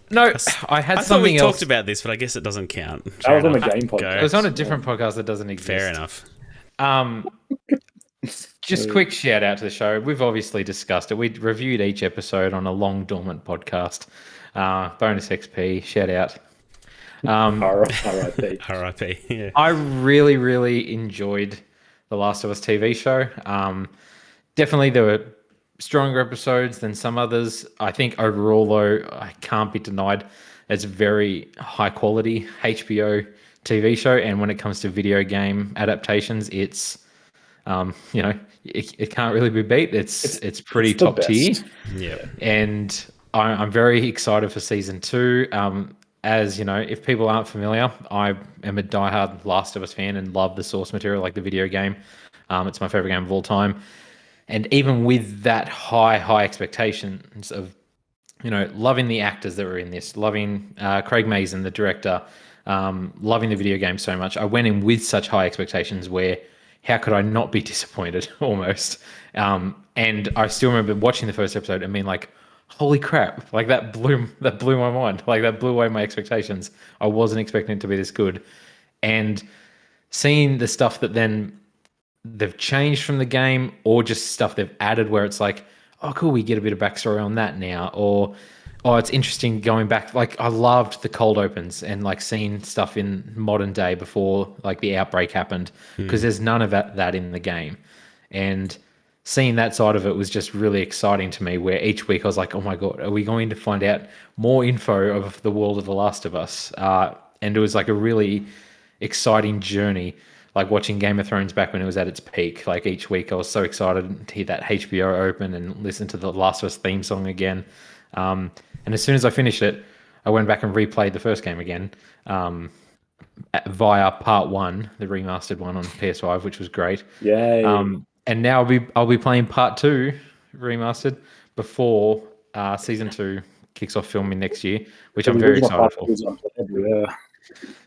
No, I had something else. We talked about this, but I guess it doesn't count. That was on the game podcast. It was on a different podcast that doesn't exist. Fair enough. Just quick shout out to the show. We've obviously discussed it. We reviewed each episode on a long dormant podcast. Bonus XP, shout out. R.I.P. R.I.P. Yeah. I really, really enjoyed the Last of Us TV show. Definitely there were stronger episodes than some others. I think overall, though, I can't be denied it's a very high quality HBO TV show. And when it comes to video game adaptations, it's it can't really be beat. It's pretty top tier. Yeah. And I'm very excited for season 2. As if people aren't familiar, I am a diehard Last of Us fan and love the source material, like the video game. It's my favorite game of all time. And even with that high expectations of, loving the actors that were in this, loving Craig Mazin, the director, loving the video game so much, I went in with such high expectations where how could I not be disappointed almost? And I still remember watching the first episode and being like, holy crap! Like that blew my mind. Like that blew away my expectations. I wasn't expecting it to be this good, and seeing the stuff that then they've changed from the game, or just stuff they've added where it's like, oh cool, we get a bit of backstory on that now, or oh it's interesting going back. Like I loved the cold opens and like seeing stuff in modern day before like the outbreak happened, because there's none of that in the game, and seeing that side of it was just really exciting to me, where each week I was like, oh my god, are we going to find out more info of the world of The Last of Us? And it was like a really exciting journey, like watching Game of Thrones back when it was at its peak. Like each week I was so excited to hear that HBO open and listen to the Last of Us theme song again. And as soon as I finished it, I went back and replayed the first game again, via part one, the remastered one on PS5, which was great. Yay. And now I'll be playing part two, remastered, before season 2 kicks off filming next year, which I'm very excited for. Yeah.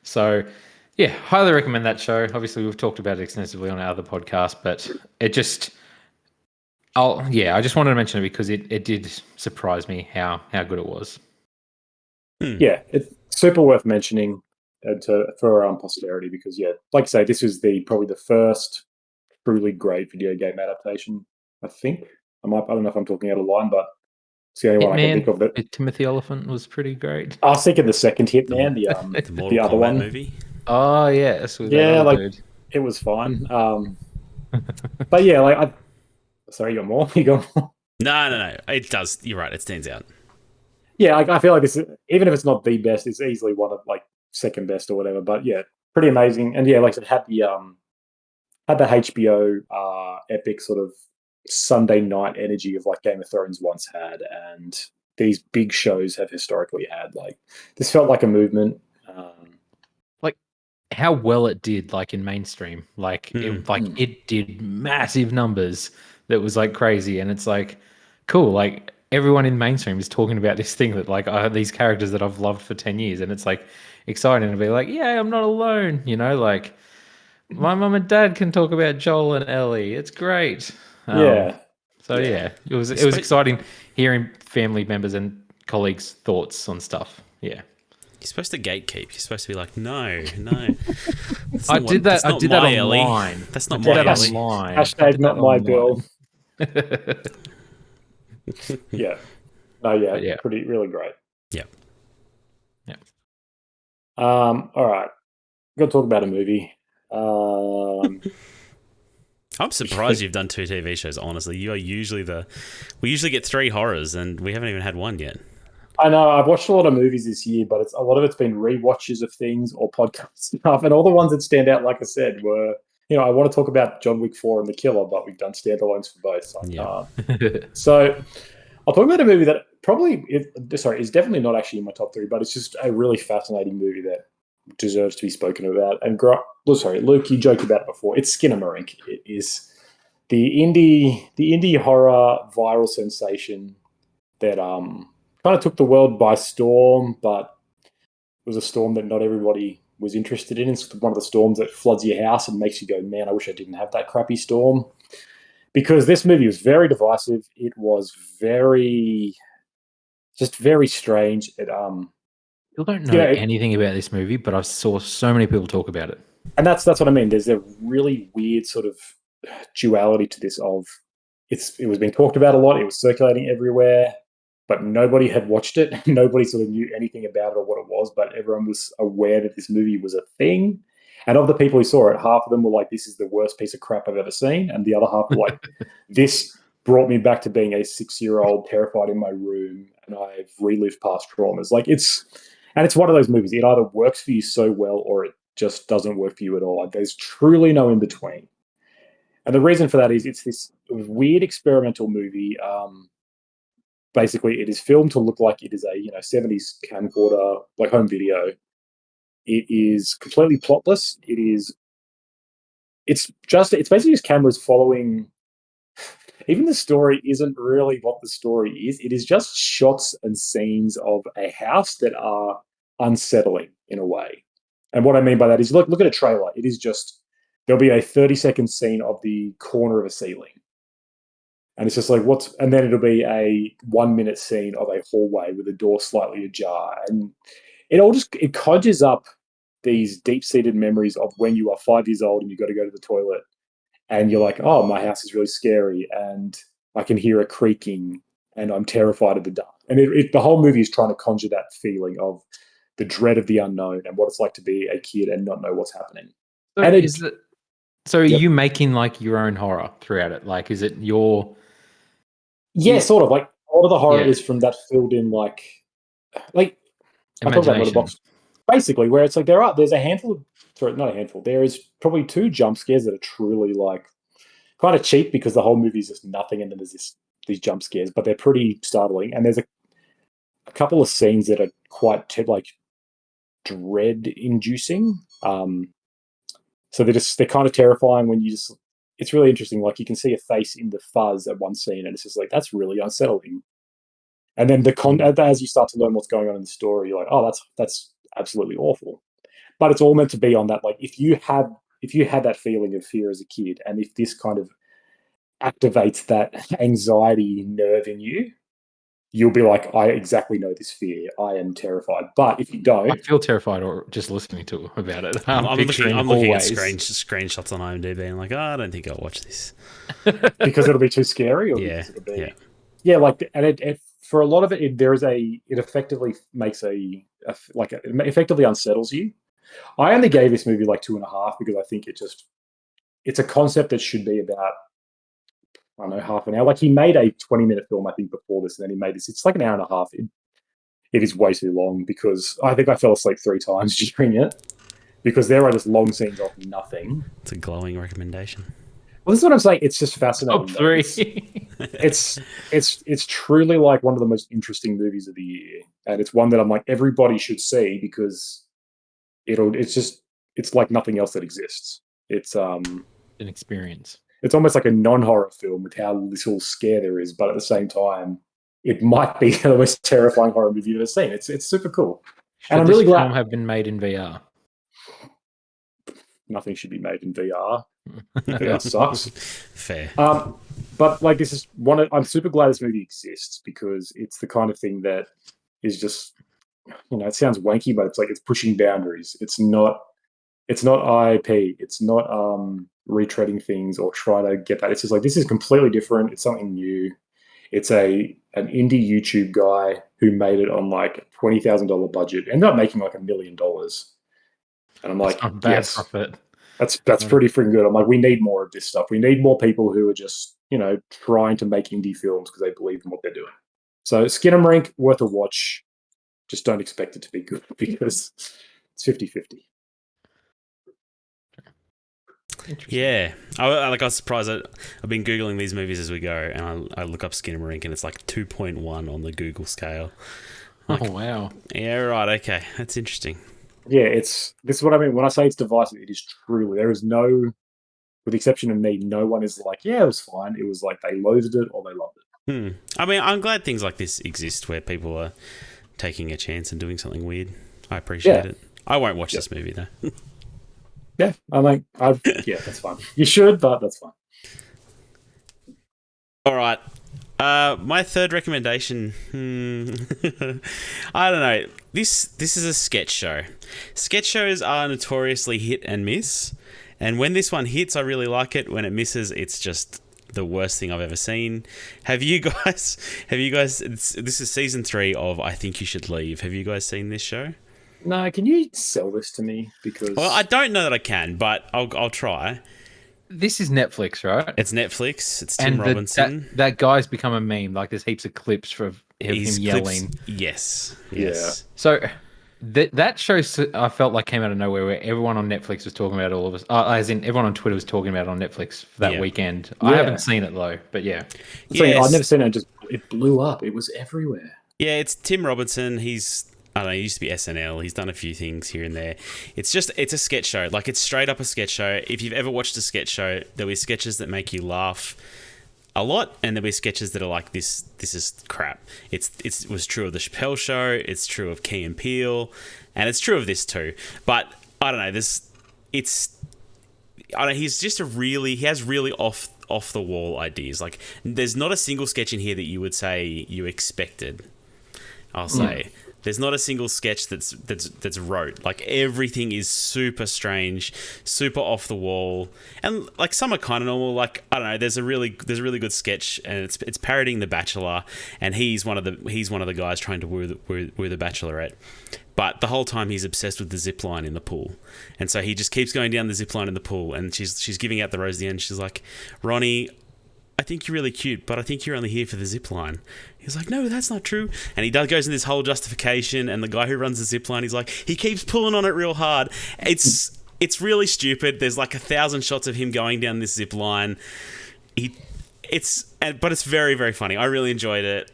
So, yeah, highly recommend that show. Obviously, we've talked about it extensively on our other podcast, but it just, I just wanted to mention it because it did surprise me how good it was. Yeah, it's super worth mentioning for our own posterity because, yeah, like I say, this was probably the first truly great video game adaptation. I think I don't know if I'm talking out of line, but it's the only one I can think of. That Timothy Olyphant was pretty great. I was thinking the second Hitman, the Mortal the other Kombat one movie. Oh yes, yeah, like it was fine. But yeah, like sorry, you got more? You got more? No. It does. You're right. It stands out. Yeah, I feel like this, even if it's not the best, it's easily one of like second best or whatever. But yeah, pretty amazing. And yeah, like I said, had the HBO epic sort of Sunday night energy of like Game of Thrones once had, and these big shows have historically had. Like this felt like a movement. Like how well it did, like in mainstream, it did massive numbers. That was like crazy, and it's like cool. Like everyone in mainstream is talking about this thing that like I have these characters that I've loved for 10 years, and it's like exciting to be like, yeah, I'm not alone. You know, like my mum and dad can talk about Joel and Ellie. It's great. Yeah. So yeah, it was exciting hearing family members and colleagues' thoughts on stuff. Yeah. You're supposed to gatekeep. You're supposed to be like, no. I did that online. That's not my Ellie. Hashtag not my girl. Yeah. No, yeah. Pretty, really great. Yeah. Yeah. All right. Got to talk about a movie. I'm surprised you've done 2 TV shows, honestly. You are usually we usually get 3 horrors, and we haven't even had one yet. I know. I've watched a lot of movies this year, but a lot of it's been rewatches of things or podcast stuff. And all the ones that stand out, like I said, were, I want to talk about John Wick 4 and The Killer, but we've done standalones for both. So I can't. So I'll talk about a movie that is definitely not actually in my top 3, but it's just a really fascinating movie that deserves to be spoken about. And Luke, you joked about it before. It's Skinamarink. It is the indie horror viral sensation that kind of took the world by storm, but it was a storm that not everybody was interested in. It's one of the storms that floods your house and makes you go, man, I wish I didn't have that crappy storm. Because this movie was very divisive. It was very strange. It You don't know anything about this movie, but I saw so many people talk about it. And that's what I mean. There's a really weird sort of duality to this of it was being talked about a lot. It was circulating everywhere, but nobody had watched it. Nobody sort of knew anything about it or what it was, but everyone was aware that this movie was a thing. And of the people who saw it, half of them were like, this is the worst piece of crap I've ever seen. And the other half were like, this brought me back to being a 6-year-old terrified in my room, and I've relived past traumas. Like it's one of those movies. It either works for you so well or it just doesn't work for you at all. Like, there's truly no in between. And the reason for that is it's this weird experimental movie. Basically, it is filmed to look like it is a 70s camcorder, like home video. It is completely plotless. It's basically just cameras following. Even the story isn't really what the story is. It is just shots and scenes of a house that are unsettling in a way. And what I mean by that is, look at a trailer. It is just, there'll be a 30-second scene of the corner of a ceiling. And it's just like, and then it'll be a 1 minute scene of a hallway with a door slightly ajar. And it conjures up these deep-seated memories of when you are 5 years old and you got to go to the toilet and you're like, oh, my house is really scary and I can hear a creaking and I'm terrified of the dark. And the whole movie is trying to conjure that feeling of the dread of the unknown and what it's like to be a kid and not know what's happening. So are you making like your own horror throughout it? Like, is it your... Yeah, sort of. Like, a lot of the horror is from that filled in, like I talk about Letterboxd, basically, where it's like there's a handful of, sorry, not a handful. There is probably 2 jump scares that are truly like kind of cheap because the whole movie is just nothing, and then there's these jump scares, but they're pretty startling. And there's a couple of scenes that are quite like dread-inducing. So they're kind of terrifying when you just. It's really interesting. Like, you can see a face in the fuzz at one scene, and it's just like, that's really unsettling. And then as you start to learn what's going on in the story, you're like, oh, that's absolutely awful. But it's all meant to be on that. Like, if you had that feeling of fear as a kid, and if this kind of activates that anxiety nerve in you, you'll be like, I exactly know this fear. I am terrified. But if you don't... I feel terrified or just listening to about it. I'm looking at screenshots on IMDb and like, I don't think I'll watch this. Because it'll be too scary? Or yeah, like, and it for a lot of it, it effectively makes it effectively unsettles you. I only gave this movie like 2.5 because I think it's a concept that should be about, I don't know, half an hour. Like, he made a 20-minute film, I think, before this, and then he made this. It's like an hour and a half. It is way too long because I think I fell asleep 3 times during it because there are just long scenes of nothing. It's a glowing recommendation. Well, this is what I'm saying. It's just fascinating. Top 3. It's truly like one of the most interesting movies of the year, and it's one that I'm like, everybody should see because it's like nothing else that exists. It's an experience. It's almost like a non-horror film with how little scare there is, but at the same time, it might be the most terrifying horror movie you've ever seen. It's super cool. And I'm really glad film have been made in VR. Nothing should be made in VR. VR sucks. Fair. But like, this is I'm super glad this movie exists because it's the kind of thing that is just, it sounds wanky, but it's like it's pushing boundaries. It's not IP. It's not retreading things or try to get that. It's just like, this is completely different. It's something new. It's an indie YouTube guy who made it on like a $20,000 budget. Ended up making like $1 million. And I'm like, not bad profit. That's pretty freaking good. I'm like, we need more of this stuff. We need more people who are just, trying to make indie films because they believe in what they're doing. So Skinamarink, worth a watch. Just don't expect it to be good because it's 50-50. Yeah, I was surprised. I've been Googling these movies as we go, and I look up Skinamarink, and it's like 2.1 on the Google scale. Like, oh, wow. Yeah, right, okay. That's interesting. Yeah, this is what I mean. When I say it's divisive, it is truly. There is no, with the exception of me, no one is like, yeah, it was fine. It was like they loathed it or they loved it. I mean, I'm glad things like this exist where people are taking a chance and doing something weird. I appreciate it. I won't watch this movie, though. Yeah, I'm like, that's fine. You should, but that's fine. All right. My third recommendation, I don't know. This is a sketch show. Sketch shows are notoriously hit and miss. And when this one hits, I really like it. When it misses, it's just the worst thing I've ever seen. Have you guys, this is season 3 of I Think You Should Leave. Have you guys seen this show? No, can you sell this to me? Because I don't know that I can, but I'll try. This is Netflix, right? It's Netflix. It's Tim Robinson. That guy's become a meme. Like, there's heaps of clips of him yelling. Yes. Yeah. So that show, I felt like, came out of nowhere, where everyone on Netflix was talking about all of us. As in, everyone on Twitter was talking about it on Netflix for that weekend. Yeah. I haven't seen it though, but yeah. I've never seen it. It blew up. It was everywhere. Yeah, it's Tim Robinson. I don't know, he used to be SNL. He's done a few things here and there. It's a sketch show. Like, it's straight up a sketch show. If you've ever watched a sketch show, there'll be sketches that make you laugh a lot, and there'll be sketches that are like, this is crap. It was true of the Chappelle Show. It's true of Key and Peele, and it's true of this too. But I don't know. He's just he has really off off the wall ideas. Like, there's not a single sketch in here that you would say you expected. I'll say. There's not a single sketch that's wrote. Like, everything is super strange, super off the wall, and like some are kind of normal. Like, I don't know. There's a really good sketch, and it's parodying The Bachelor, and he's one of the guys trying to woo the Bachelorette. But the whole time he's obsessed with the zip line in the pool, and so he just keeps going down the zip line in the pool, and she's giving out the rose at the end. She's like, Ronnie, I think you're really cute, but I think you're only here for the zip line. He's like, no, that's not true. And he goes in this whole justification, and the guy who runs the zip line, he's like, he keeps pulling on it real hard. It's really stupid. There's like 1,000 shots of him going down this zip line. But it's very, very funny. I really enjoyed it.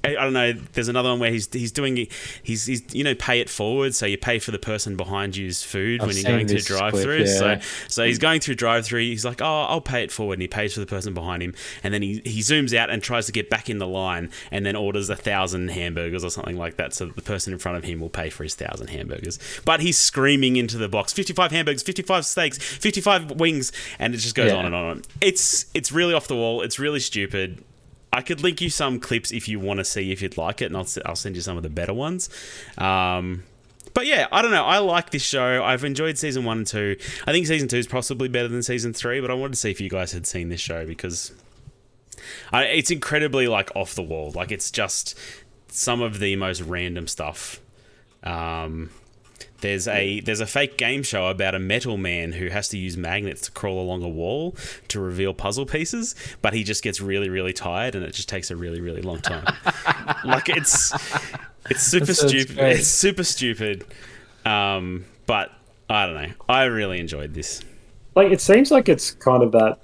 I don't know. There's another one where he's doing pay it forward, so you pay for the person behind you's food when you're going through drive-through. Yeah. So he's going through drive-through. He's like, oh, I'll pay it forward, and he pays for the person behind him, and then he zooms out and tries to get back in the line, and then orders 1,000 hamburgers or something like that, so that the person in front of him will pay for his 1,000 hamburgers. But he's screaming into the box, 55 hamburgers, 55 steaks, 55 wings, and it just goes on and on. It's really off the wall. It's really stupid. I could link you some clips if you want to see if you'd like it, and I'll send you some of the better ones. But yeah, I don't know. I like this show. I've enjoyed season 1 and 2. I think season 2 is possibly better than season 3, but I wanted to see if you guys had seen this show because it's incredibly like off the wall. Like, it's just some of the most random stuff. There's a fake game show about a metal man who has to use magnets to crawl along a wall to reveal puzzle pieces, but he just gets really, really tired, and it just takes a really, really long time. Like, it's super stupid. Great. It's super stupid. But I don't know. I really enjoyed this. Like, it seems like it's kind of that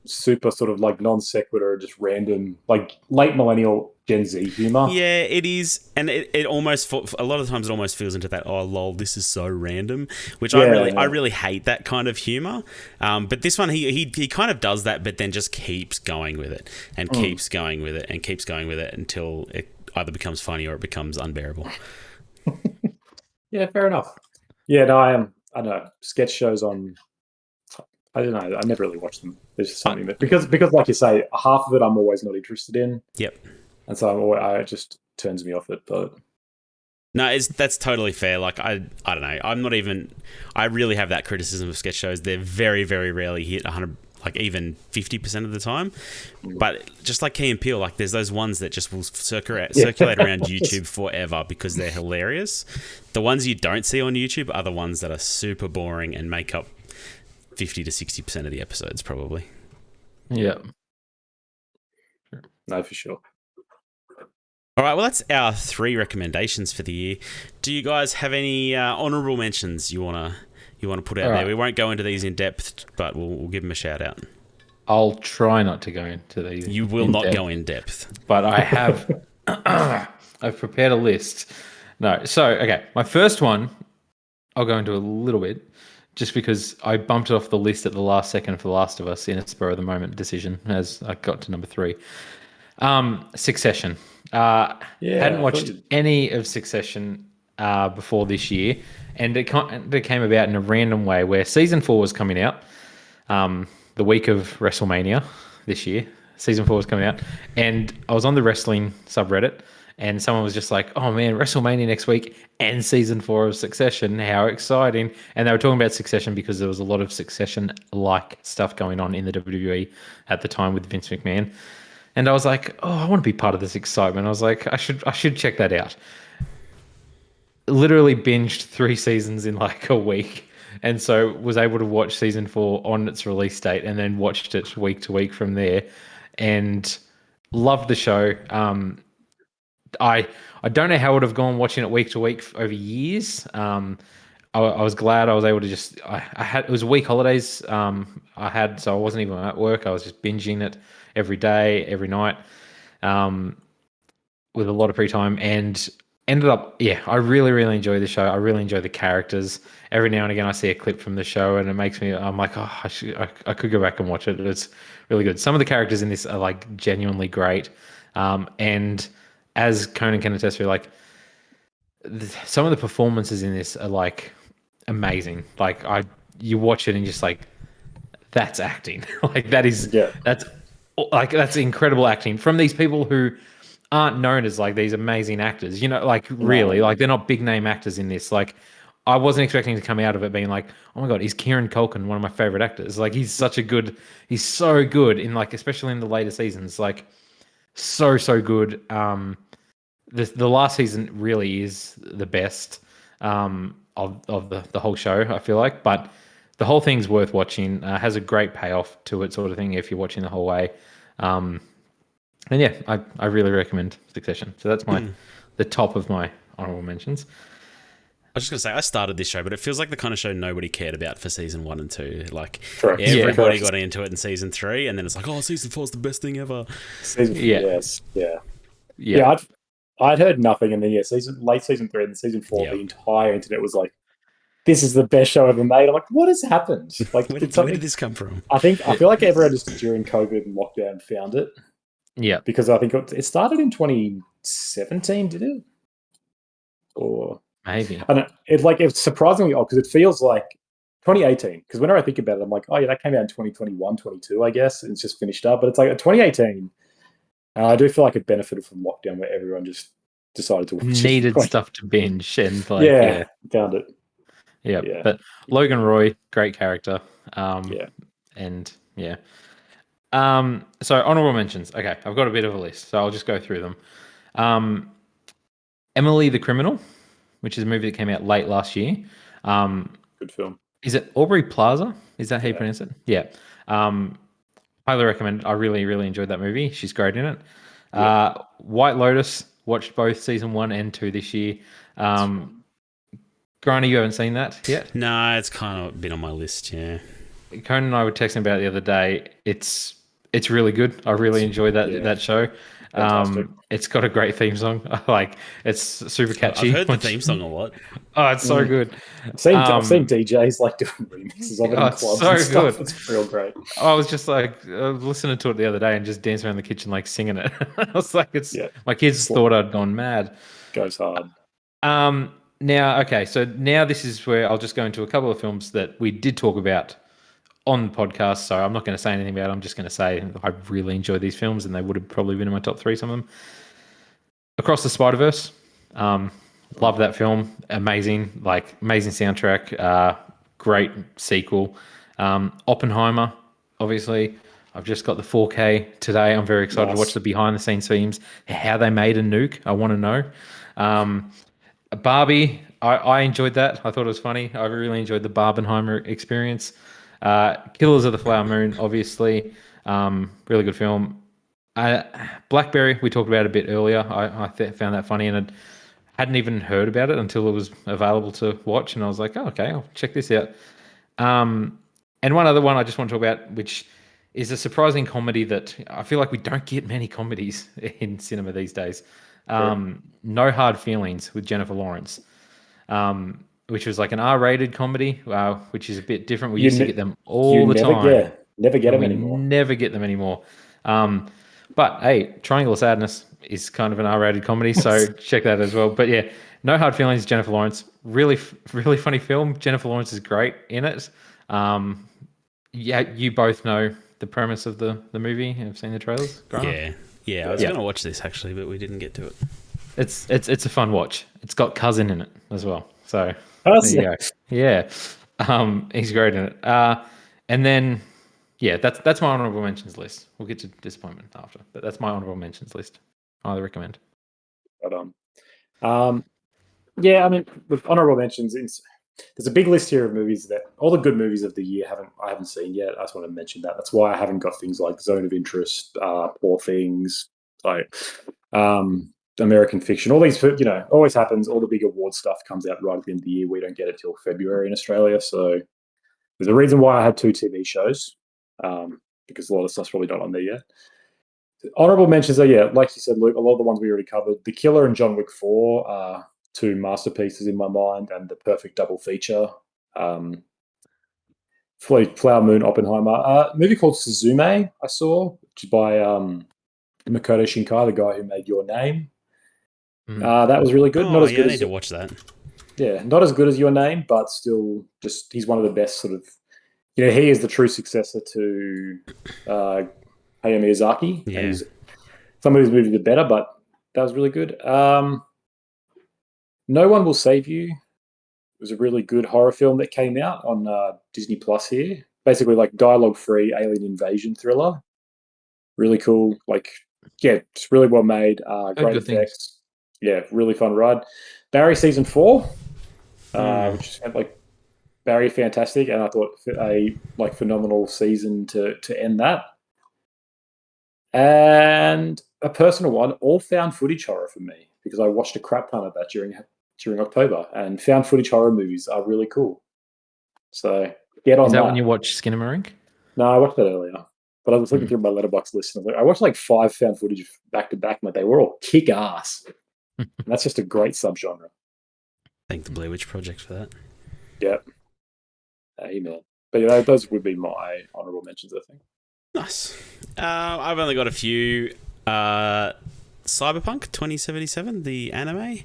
super sort of like non sequitur, just random, like late millennial Gen Z humor. Yeah, it is, and it almost a lot of times it almost feels into that, oh lol, this is so random, which I really hate that kind of humor. But this one he kind of does that, but then just keeps going with it and keeps going with it and keeps going with it until it either becomes funny or it becomes unbearable. Yeah, fair enough. Yeah, no, I don't know, sketch shows on. I don't know. I never really watched them. There's just something that because like you say, half of it I'm always not interested in. Yep. And so it just turns me off it. But no, that's totally fair. Like, I don't know. I'm not even. I really have that criticism of sketch shows. They're very, very rarely hit 100, like even 50% of the time. But just like Key and Peele, like there's those ones that just will circulate around YouTube forever because they're hilarious. The ones you don't see on YouTube are the ones that are super boring and make up 50 to 60% of the episodes, probably. Yeah. No, for sure. All right, well, that's our 3 recommendations for the year. Do you guys have any honourable mentions you wanna put out there? We won't go into these in depth, but we'll give them a shout out. I'll try not to go into these. You will not go in depth, but I have. I've prepared a list. No, so okay, my first one, I'll go into a little bit. Just because I bumped it off the list at the last second for The Last of Us in a spur of the moment decision as I got to number 3. Succession. Hadn't watched any of Succession before this year, and it came about in a random way where season 4 was coming out the week of WrestleMania this year. Season 4 was coming out, and I was on the wrestling subreddit, and someone was just like, oh man, WrestleMania next week and season 4 of Succession. How exciting. And they were talking about Succession because there was a lot of Succession-like stuff going on in the WWE at the time with Vince McMahon. And I was like, oh, I want to be part of this excitement. I was like, I should check that out. Literally binged 3 seasons in like a week. And so was able to watch season 4 on its release date and then watched it week to week from there. And loved the show. I don't know how I would have gone watching it week to week over years. I was glad I was able to just. It was week holidays. So I wasn't even at work. I was just binging it every day, every night, with a lot of free time, and ended up. Yeah, I really, really enjoy the show. I really enjoy the characters. Every now and again, I see a clip from the show, and it makes me. I'm like, oh, I could go back and watch it. It's really good. Some of the characters in this are like genuinely great, and as Conan can attest to, like some of the performances in this are like amazing. Like you watch it and just like that's acting. Like that is Yeah. that's incredible acting from these people who aren't known as like these amazing actors. You know, like really, like they're not big name actors in this. Like I wasn't expecting to come out of it being like, oh my god, is Kieran Culkin one of my favorite actors? Like he's so good in like especially in the later seasons. Like so good. The last season really is the best of the whole show, I feel like. But the whole thing's worth watching. Has a great payoff to it, sort of thing, if you're watching the whole way. And yeah, I really recommend Succession. So that's the top of my honorable mentions. I was just gonna say I started this show, but it feels like the kind of show nobody cared about for season 1 and 2. Like Correct. everybody got into it in season 3, and then it's like, oh, season 4 is the best thing ever. Yes. Yeah. I'd heard nothing, and then late season 3 and season 4, the entire internet was like, "This is the best show ever made." I'm like, "What has happened? Like, where did this come from?" I feel like everyone just during COVID and lockdown found it. Yeah, because I think it started in 2017, did it? Or maybe I don't know. It's surprisingly odd because it feels like 2018. Because whenever I think about it, I'm like, oh yeah, that came out in 2021, 22, I guess, and it's just finished up. But it's like 2018. I do feel like it benefited from lockdown where everyone just decided to watch needed stuff to binge and like found it. Yeah, but Logan Roy, great character. And yeah. So honorable mentions. Okay, I've got a bit of a list, so I'll just go through them. Emily the Criminal, which is a movie that came out late last year. Good film. Is it Aubrey Plaza? Is that how you pronounce it? Yeah. Highly recommend. I really, really enjoyed that movie. She's great in it. White Lotus, watched both season 1 and 2 this year. Griner, you haven't seen that yet? No, it's kind of been on my list, yeah. Conan and I were texting about it the other day. It's really good. I really enjoyed that show. It's got a great theme song. Like it's super catchy. I've heard the theme song a lot. Oh, it's so good. I've seen DJs like doing remixes of it in clubs so and stuff. good. It's real great. I was just like listening to it the other day and just dancing around the kitchen like singing it. I was like, my kids thought I'd gone mad. Goes hard. Now, okay, so now this is where I'll just go into a couple of films that we did talk about on the podcast, so I'm not going to say anything about it. I'm just going to say I really enjoyed these films, and they would have probably been in my top 3, some of them. Across the Spider-Verse, love that film. Amazing soundtrack, great sequel. Oppenheimer, obviously. I've just got the 4K today. I'm very excited to watch the behind-the-scenes films, how they made a nuke. I want to know. Barbie, I enjoyed that. I thought it was funny. I really enjoyed the Barbenheimer experience. Killers of the Flower Moon, obviously, really good film. Blackberry, we talked about a bit earlier. I found that funny, and I hadn't even heard about it until it was available to watch, and I was like, oh, okay, I'll check this out. And one other one I just want to talk about, which is a surprising comedy that I feel like we don't get many comedies in cinema these days. No Hard Feelings with Jennifer Lawrence. Which was like an R-rated comedy, which is a bit different. We used to get them all the time. Never get them anymore. Never get them anymore. But hey, Triangle of Sadness is kind of an R-rated comedy, so check that as well. But yeah, No Hard Feelings, Jennifer Lawrence. Really, really funny film. Jennifer Lawrence is great in it. You both know the premise of the movie. Have seen the trailers? Grant? Yeah. I was going to watch this actually, but we didn't get to it. It's a fun watch. It's got Cousin in it as well. So there you go. Yeah. He's great in it. And then, that's my honorable mentions list. We'll get to disappointment after, but that's my honorable mentions list. I highly recommend. Right on. I mean, with honorable mentions, there's a big list here of movies that all the good movies of the year I haven't seen yet. I just want to mention that. That's why I haven't got things like Zone of Interest, Poor Things, like American Fiction. All these, always happens. All the big award stuff comes out right at the end of the year. We don't get it till February in Australia. So there's a reason why I had 2 TV shows, because a lot of stuff's probably not on there yet. Honorable mentions are, like you said, Luke, a lot of the ones we already covered. The Killer and John Wick 4 are 2 masterpieces in my mind, and the perfect double feature. Flower Moon, Oppenheimer. A movie called Suzume I saw, which is by Makoto Shinkai, the guy who made Your Name. That was really good. Not as good I need to watch that. Yeah, not as good as Your Name, but still, he's one of the best sort of he is the true successor to Hayao Miyazaki. Yeah. And some of his movies are better, but that was really good. No One Will Save You. It was a really good horror film that came out on Disney Plus here. Basically, like dialogue-free alien invasion thriller. Really cool. It's really well made. Great effects. Yeah, really fun ride. Barry season 4, which is Barry fantastic, and I thought a phenomenal season to end that. And a personal one, all found footage horror for me, because I watched a crap ton of that during October, and found footage horror movies are really cool. So get on that. Is that when you watch Skinamarink? No, I watched that earlier. But I was looking through my Letterboxd list, and I watched 5 found footage back to back, but they were all kick ass. And that's just a great subgenre. Thank the Blair Witch Project for that. Yep. Amen. But those would be my honorable mentions, I think. Nice. I've only got a few. Cyberpunk 2077, the anime.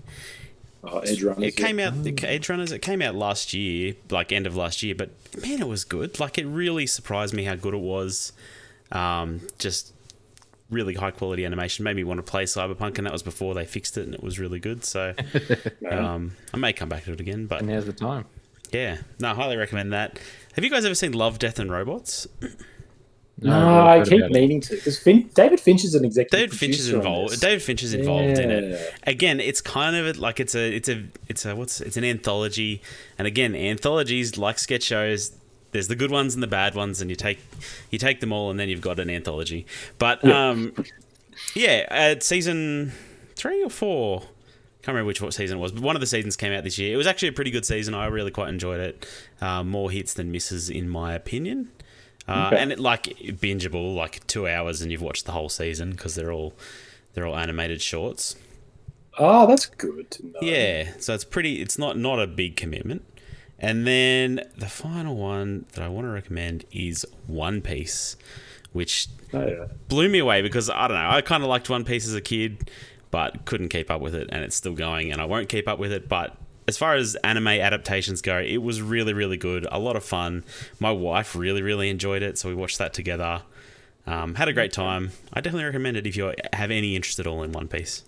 Edge Runners. It came out. Edge Runners. It came out last year, end of last year. But man, it was good. It really surprised me how good it was. Just really high quality animation. Made me want to play Cyberpunk, and that was before they fixed it, and it was really good. So I may come back to it again. But now's the time. Yeah, no, I highly recommend that. Have you guys ever seen Love, Death and Robots? No, I keep meaning to, because David Finch is an executive. David Finch is involved. David Finch is involved in it. Again, it's kind of it's an anthology, and again, anthologies like sketch shows. There's the good ones and the bad ones, and you take them all, and then you've got an anthology. But season 3 or 4. Can't remember what season it was, but one of the seasons came out this year. It was actually a pretty good season. I really quite enjoyed it. More hits than misses, in my opinion. And it bingeable, 2 hours, and you've watched the whole season, because they're all animated shorts. Oh, that's good to know. Yeah, so it's not a big commitment. And then the final one that I want to recommend is One Piece, which blew me away, because I don't know, I kind of liked One Piece as a kid, but couldn't keep up with it, and it's still going, and I won't keep up with it. But as far as anime adaptations go, it was really, really good. A lot of fun. My wife really, really enjoyed it, so we watched that together. Had a great time. I definitely recommend it if you have any interest at all in One Piece.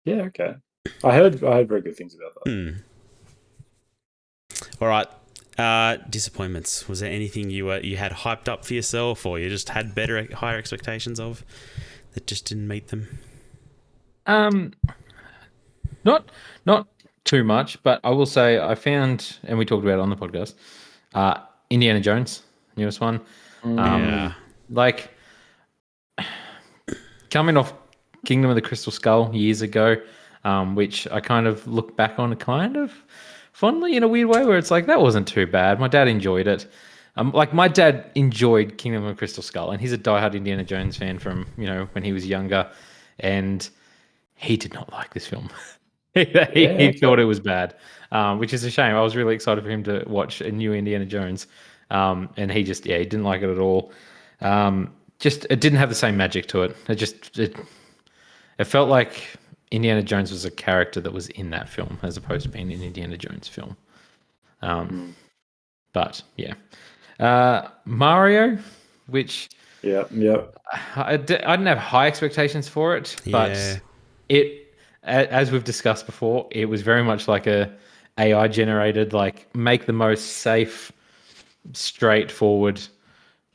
Yeah, okay. I heard very good things about that. All right. Disappointments. Was there anything you had hyped up for yourself, or you just had higher expectations of, that just didn't meet them? Not too much, but I will say I found, and we talked about it on the podcast, Indiana Jones, newest one. Coming off Kingdom of the Crystal Skull years ago, which I kind of look back on kind of fondly in a weird way, where it's that wasn't too bad. My dad enjoyed it. My dad enjoyed Kingdom of the Crystal Skull, and he's a diehard Indiana Jones fan from when he was younger, and he did not like this film. he thought it was bad, which is a shame. I was really excited for him to watch a new Indiana Jones, and he didn't like it at all. It didn't have the same magic to it. It felt like Indiana Jones was a character that was in that film, as opposed to being an Indiana Jones film. But yeah, Mario, which I didn't have high expectations for it, but as we've discussed before, it was very much like a AI generated, make the most safe, straightforward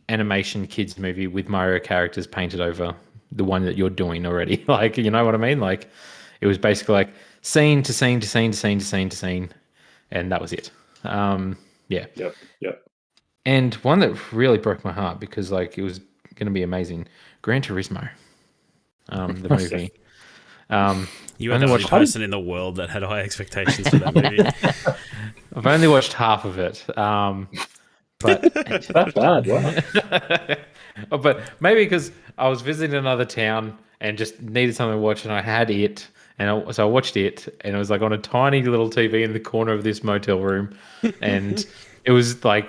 animation kids movie with Mario characters painted over the one that you're doing already. You know what I mean? It was basically scene to scene to scene to scene to scene to scene, and that was it. Yep. And one that really broke my heart, because it was going to be amazing, Gran Turismo, the movie. You are the only person in the world that had high expectations for that movie. I've only watched half of it, but that's bad. Wow. But maybe because I was visiting another town and just needed something to watch, and I had it, and so I watched it, and it was on a tiny little TV in the corner of this motel room, and it was not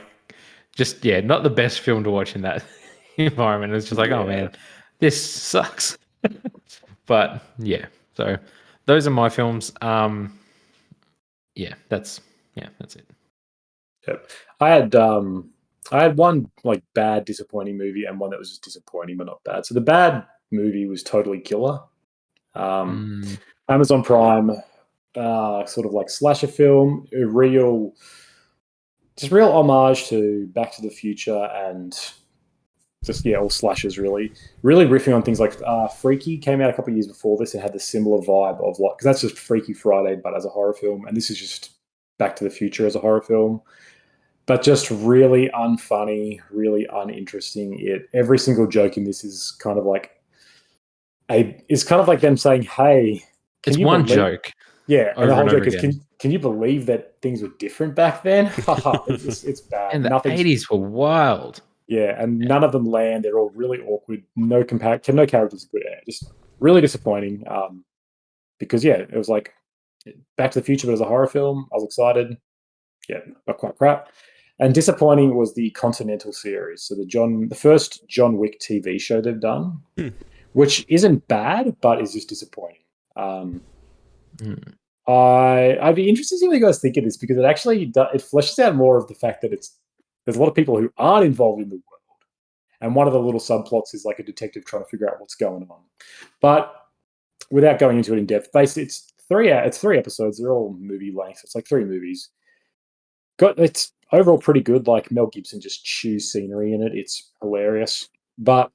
the best film to watch in that environment. It was just oh man, this sucks. But yeah, so those are my films. That's it. Yep. I had I had one like bad, disappointing movie and one that was just disappointing but not bad. So the bad movie was Totally Killer. Amazon Prime, sort of like slasher film, just real homage to Back to the Future and just all slashers really riffing on things like Freaky came out a couple of years before this. It had the similar vibe of like, because that's just Freaky Friday but as a horror film, and this is just Back to the Future as a horror film, but just really unfunny, really uninteresting. Every single joke in this is kind of like them saying, "Hey, it's one joke." Yeah, and the whole joke is, can you believe that things were different back then? It's bad. And the 80s were wild. Yeah, and none of them land. They're all really awkward. No characters are good. Just really disappointing. Because it was like Back to the Future, but as a horror film. I was excited. Yeah, not quite crap. And disappointing was the Continental series. So the first John Wick TV show they've done, which isn't bad, but is just disappointing. I'd be interested to see what you guys think of this, because it actually it fleshes out more of the fact that there's a lot of people who aren't involved in the world, and one of the little subplots is like a detective trying to figure out what's going on. But without going into it in depth, basically it's three episodes. They're all movie length. It's like 3 movies. It's overall pretty good. Like Mel Gibson just chews scenery in it. It's hilarious. But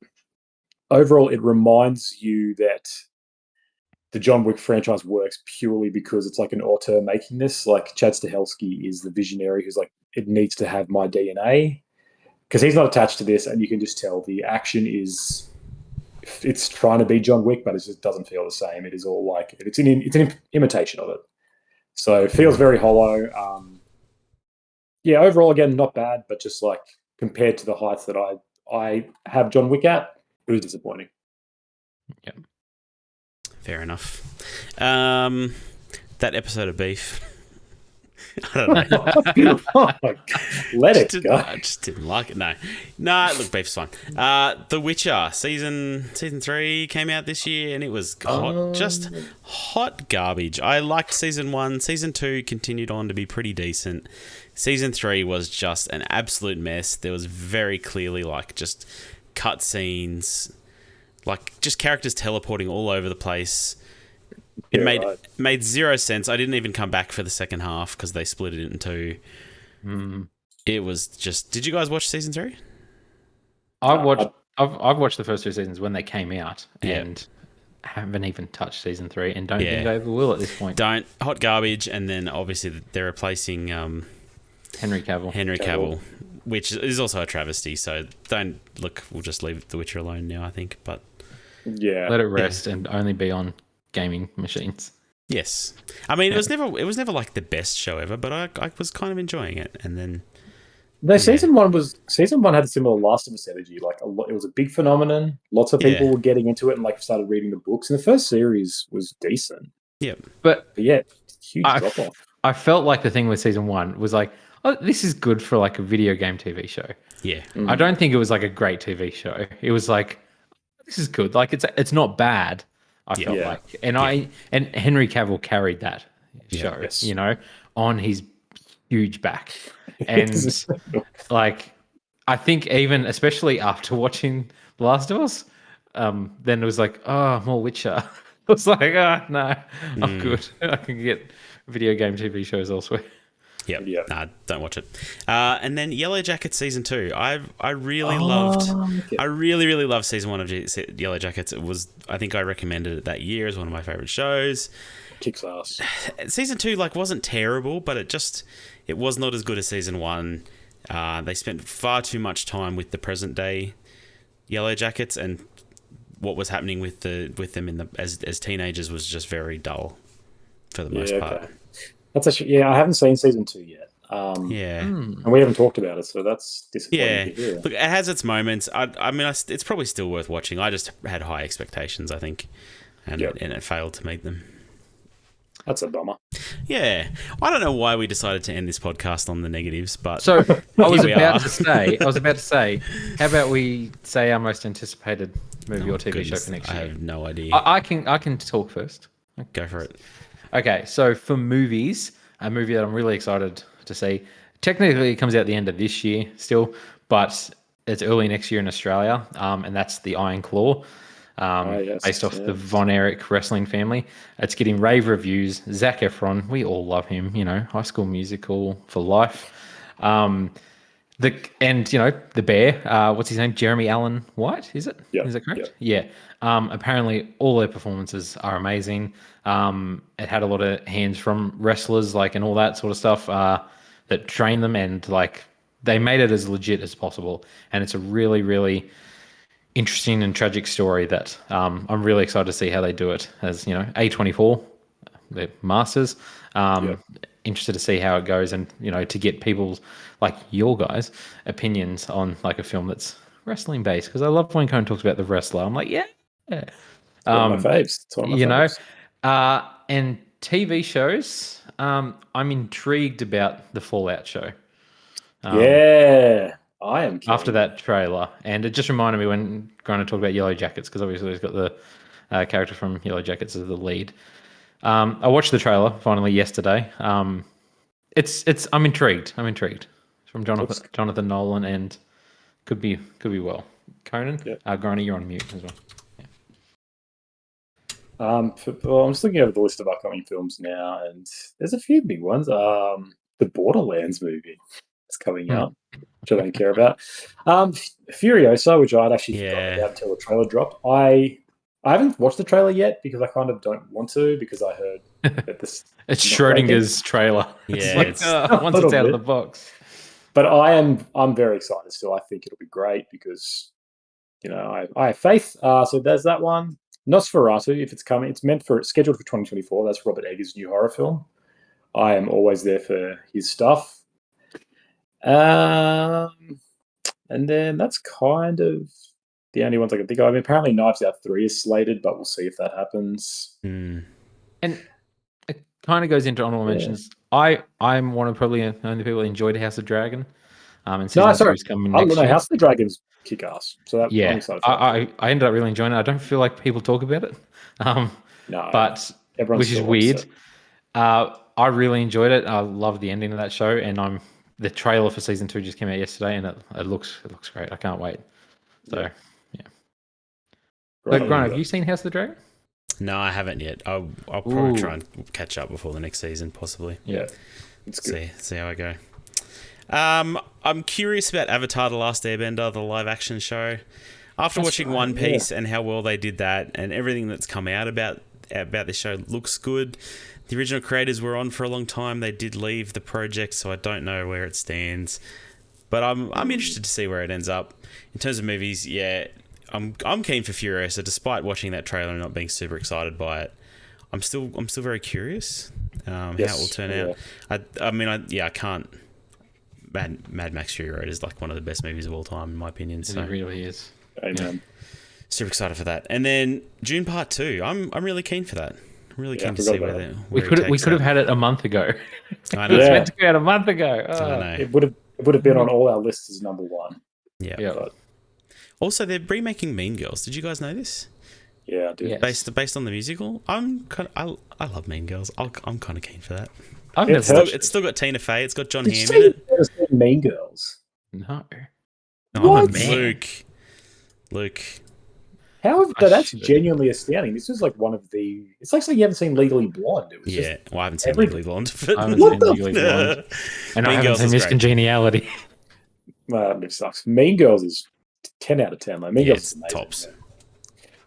overall, it reminds you that the John Wick franchise works purely because it's like an auteur making this. Like Chad Stahelski is the visionary who's like, it needs to have my DNA, because he's not attached to this, and you can just tell the action it's trying to be John Wick, but it just doesn't feel the same. It is all like it's an imitation of it, so it feels very hollow. Overall, again, not bad, but just like compared to the heights that I have John Wick at, it was disappointing. Yeah. Fair enough. That episode of Beef, I don't know. Let it go. I just didn't like it. No, look, Beef's fine. The Witcher season 3 came out this year, and it was just hot garbage. I liked season 1. Season 2 continued on to be pretty decent. Season 3 was just an absolute mess. There was very clearly like just cutscenes, like just characters teleporting all over the place. It made zero sense. I didn't even come back for the second half because they split it into 2. It was just. Did you guys watch season 3? I've watched the first 2 seasons when they came out, and haven't even touched season 3, and don't think I ever will at this point. Hot garbage, and then obviously they're replacing Henry Cavill, which is also a travesty. So we'll just leave The Witcher alone now, I think. But let it rest and only be on gaming machines. Yes, I mean it was never like the best show ever, but I was kind of enjoying it. And then season one had a similar Last of Us energy. Like it was a big phenomenon. Lots of people were getting into it and like started reading the books. And the first series was decent. Yeah, but huge drop off. I felt like the thing with season 1 was like, oh, this is good for like a video game TV show. Yeah, I don't think it was like a great TV show. It was like, this is good. Like it's not bad. I felt like, and Henry Cavill carried that show, on his huge back, and like I think even especially after watching The Last of Us, then it was like, oh, more Witcher. I was like, no, I'm good. I can get video game TV shows elsewhere. Yep. Nah, don't watch it. And then Yellow Jackets season 2. I really loved. I really loved season 1 of Yellow Jackets. I think I recommended it that year as one of my favorite shows. Kicks ass. Season 2 wasn't terrible, but it was not as good as season 1. They spent far too much time with the present day Yellow Jackets, and what was happening with them as teenagers was just very dull for the most part. Okay. That's actually, I haven't seen season 2 yet. And we haven't talked about it, so that's disappointing to hear. Look, it has its moments. I mean, it's probably still worth watching. I just had high expectations, I think, and it failed to meet them. That's a bummer. Yeah, I don't know why we decided to end this podcast on the negatives, but so I was about to say, how about we say our most anticipated movie or TV show for next year? I have no idea. I can talk first. Go for it. Okay, so for movies, a movie that I'm really excited to see, technically it comes out the end of this year still, but it's early next year in Australia, and that's the Iron Claw, based off the Von Erich wrestling family. It's getting rave reviews. Zac Efron, we all love him. High School Musical for life. The bear, what's his name? Jeremy Allen White, is it? Yep. Is that correct? Yeah. Apparently all their performances are amazing. It had a lot of hands from wrestlers, and all that sort of stuff, that train them, and they made it as legit as possible. And it's a really, really interesting and tragic story that I'm really excited to see how they do it. As A24, they're masters. Interested to see how it goes, and to get people's, your guys' opinions on a film that's wrestling based, because I love when Cohen talks about the wrestler. I'm like, yeah. It's one of my faves. It's one of my faves. And TV shows, I'm intrigued about the Fallout show. I am keen. After that trailer, and it just reminded me when Grant talked about Yellow Jackets, because obviously he's got the character from Yellow Jackets as the lead. I watched the trailer finally yesterday. I'm intrigued. It's from Jonathan Nolan, and could be well. Conan, Grant, you're on mute as well. I'm just looking over the list of upcoming films now, and there's a few big ones. The Borderlands movie is coming out, which I don't care about. Furiosa, which I'd actually forgotten about until the trailer dropped. I haven't watched the trailer yet because I kind of don't want to, because I heard that this it's Schrodinger's trailer. Yeah, once it's out of the box. But I'm very excited still. I think it'll be great because I have faith. So there's that one. Nosferatu, if it's coming, it's scheduled for 2024. That's Robert Eggers' new horror film. I am always there for his stuff. And then that's kind of the only ones I can think of. Apparently Knives Out 3 is slated, but we'll see if that happens. And it kind of goes into honorable mentions. I'm one of probably the only people that enjoyed House of Dragon. And House of the Dragon's kick-ass. So that, I'm excited for I ended up really enjoying it. I don't feel like people talk about it. But which is weird. I really enjoyed it. I love the ending of that show, and the trailer for season 2 just came out yesterday, and it looks great. I can't wait. So Grant, have you seen House of the Dragon? No, I haven't yet. I'll probably try and catch up before the next season, possibly. Yeah, it's good. See how I go. I'm curious about Avatar: The Last Airbender, the live-action show. After watching One Piece and how well they did that, and everything that's come out about this show looks good. The original creators were on for a long time. They did leave the project, so I don't know where it stands. But I'm interested to see where it ends up. In terms of movies, I'm keen for Furiosa, despite watching that trailer and not being super excited by it. I'm still very curious how it will turn out. I can't. Mad Max Fury Road is one of the best movies of all time, in my opinion. So it really is. Amen. Super excited for that. And then Dune Part 2. I'm really keen for that. I'm really keen to see where we could have had it a month ago. I know. It was meant to go out a month ago. I know. It would have been on all our lists as number one. Yeah. But... Also, they're remaking Mean Girls. Did you guys know this? Yeah, I do. Yes. Based on the musical. I love Mean Girls. I'm kind of keen for that. It's still got Tina Fey. It's got John Hamm in it. You've never seen Mean Girls? No. Oh, man. Luke. That's genuinely astounding. This was one of the... It's like saying you haven't seen Legally Blonde. It was I haven't seen Legally Blonde. I haven't seen Legally Blonde. And I haven't seen Miss Congeniality. It sucks. Mean Girls is 10 out of 10. Mean Girls is amazing. Tops.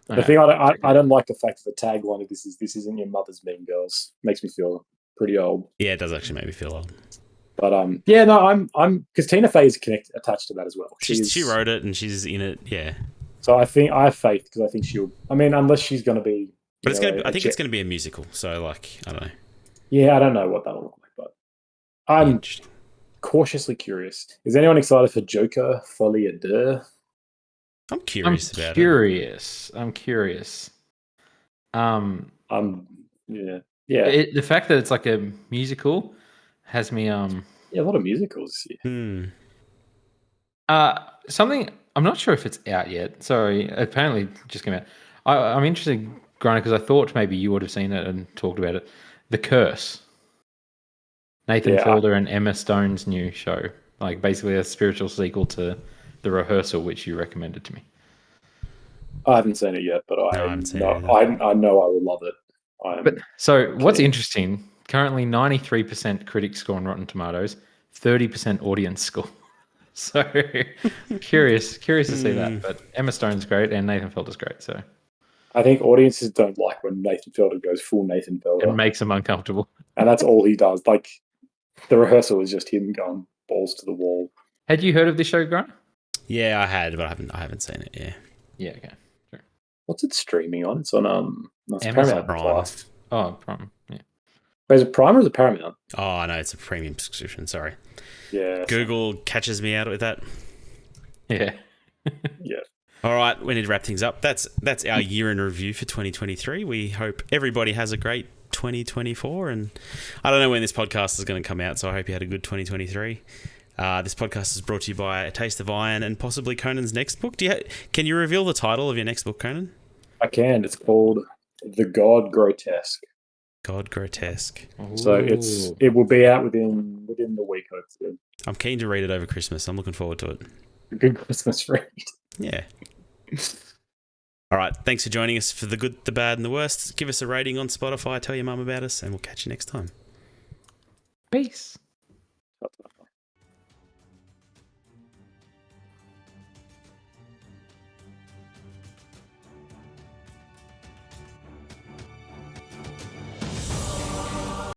Yeah. The thing I don't like the fact that the tagline of this isn't your mother's Mean Girls. Makes me feel pretty old. Yeah, it does actually make me feel old. But I'm because Tina Fey is attached to that as well. She wrote it and she's in it. Yeah. So I have faith because I think she'll. Unless she's going to be. But I think it's going to be a musical. So I don't know. Yeah, I don't know what that'll look like, but I'm cautiously curious. Is anyone excited for Joker Folie à Deux? I'm curious about it. I'm curious. Yeah. The fact that it's a musical has me a lot of musicals. Something I'm not sure if it's out yet. Sorry, apparently it just came out. I'm interested, Grant, because I thought maybe you would have seen it and talked about it. The Curse. Nathan Yeah. Fielder and Emma Stone's new show, like basically a spiritual sequel to The Rehearsal, which you recommended to me. I haven't seen it yet, but No, I I haven't seen know, it either. I know I will love it. But so what's kidding. interesting? Currently, 93% critic score on Rotten Tomatoes, 30% audience score. So curious to see that. But Emma Stone's great and Nathan Fielder's great. So I think audiences don't like when Nathan Fielder goes full Nathan it Fielder, makes them uncomfortable. and that's all he does. Like The Rehearsal is just him going balls to the wall. Had you heard of this show, Grant? Yeah, I had, but I haven't seen it. Yeah. Yeah. Okay. Sure. What's it streaming on? It's on no, it's Amazon Paramount Prime. Plus. Oh, Prime. Yeah. Wait, is it Prime or is it Paramount? Oh no, it's a premium subscription. Sorry. Yeah. Google catches me out with that. Yeah. Yeah. All right, we need to wrap things up. That's our year in review for 2023. We hope everybody has a great 2024, and I don't know when this podcast is going to come out, so I hope you had a good 2023. This podcast is brought to you by A Taste of Iron and possibly Conan's next book. Can you reveal the title of your next book, Conan? I can. It's called The God Grotesque. God Grotesque. So it will be out within the week, hopefully. I'm keen to read it over Christmas. I'm looking forward to it. A good Christmas read. Yeah. All right. Thanks for joining us for the good, the bad, and the worst. Give us a rating on Spotify. Tell your mum about us, and we'll catch you next time. Peace.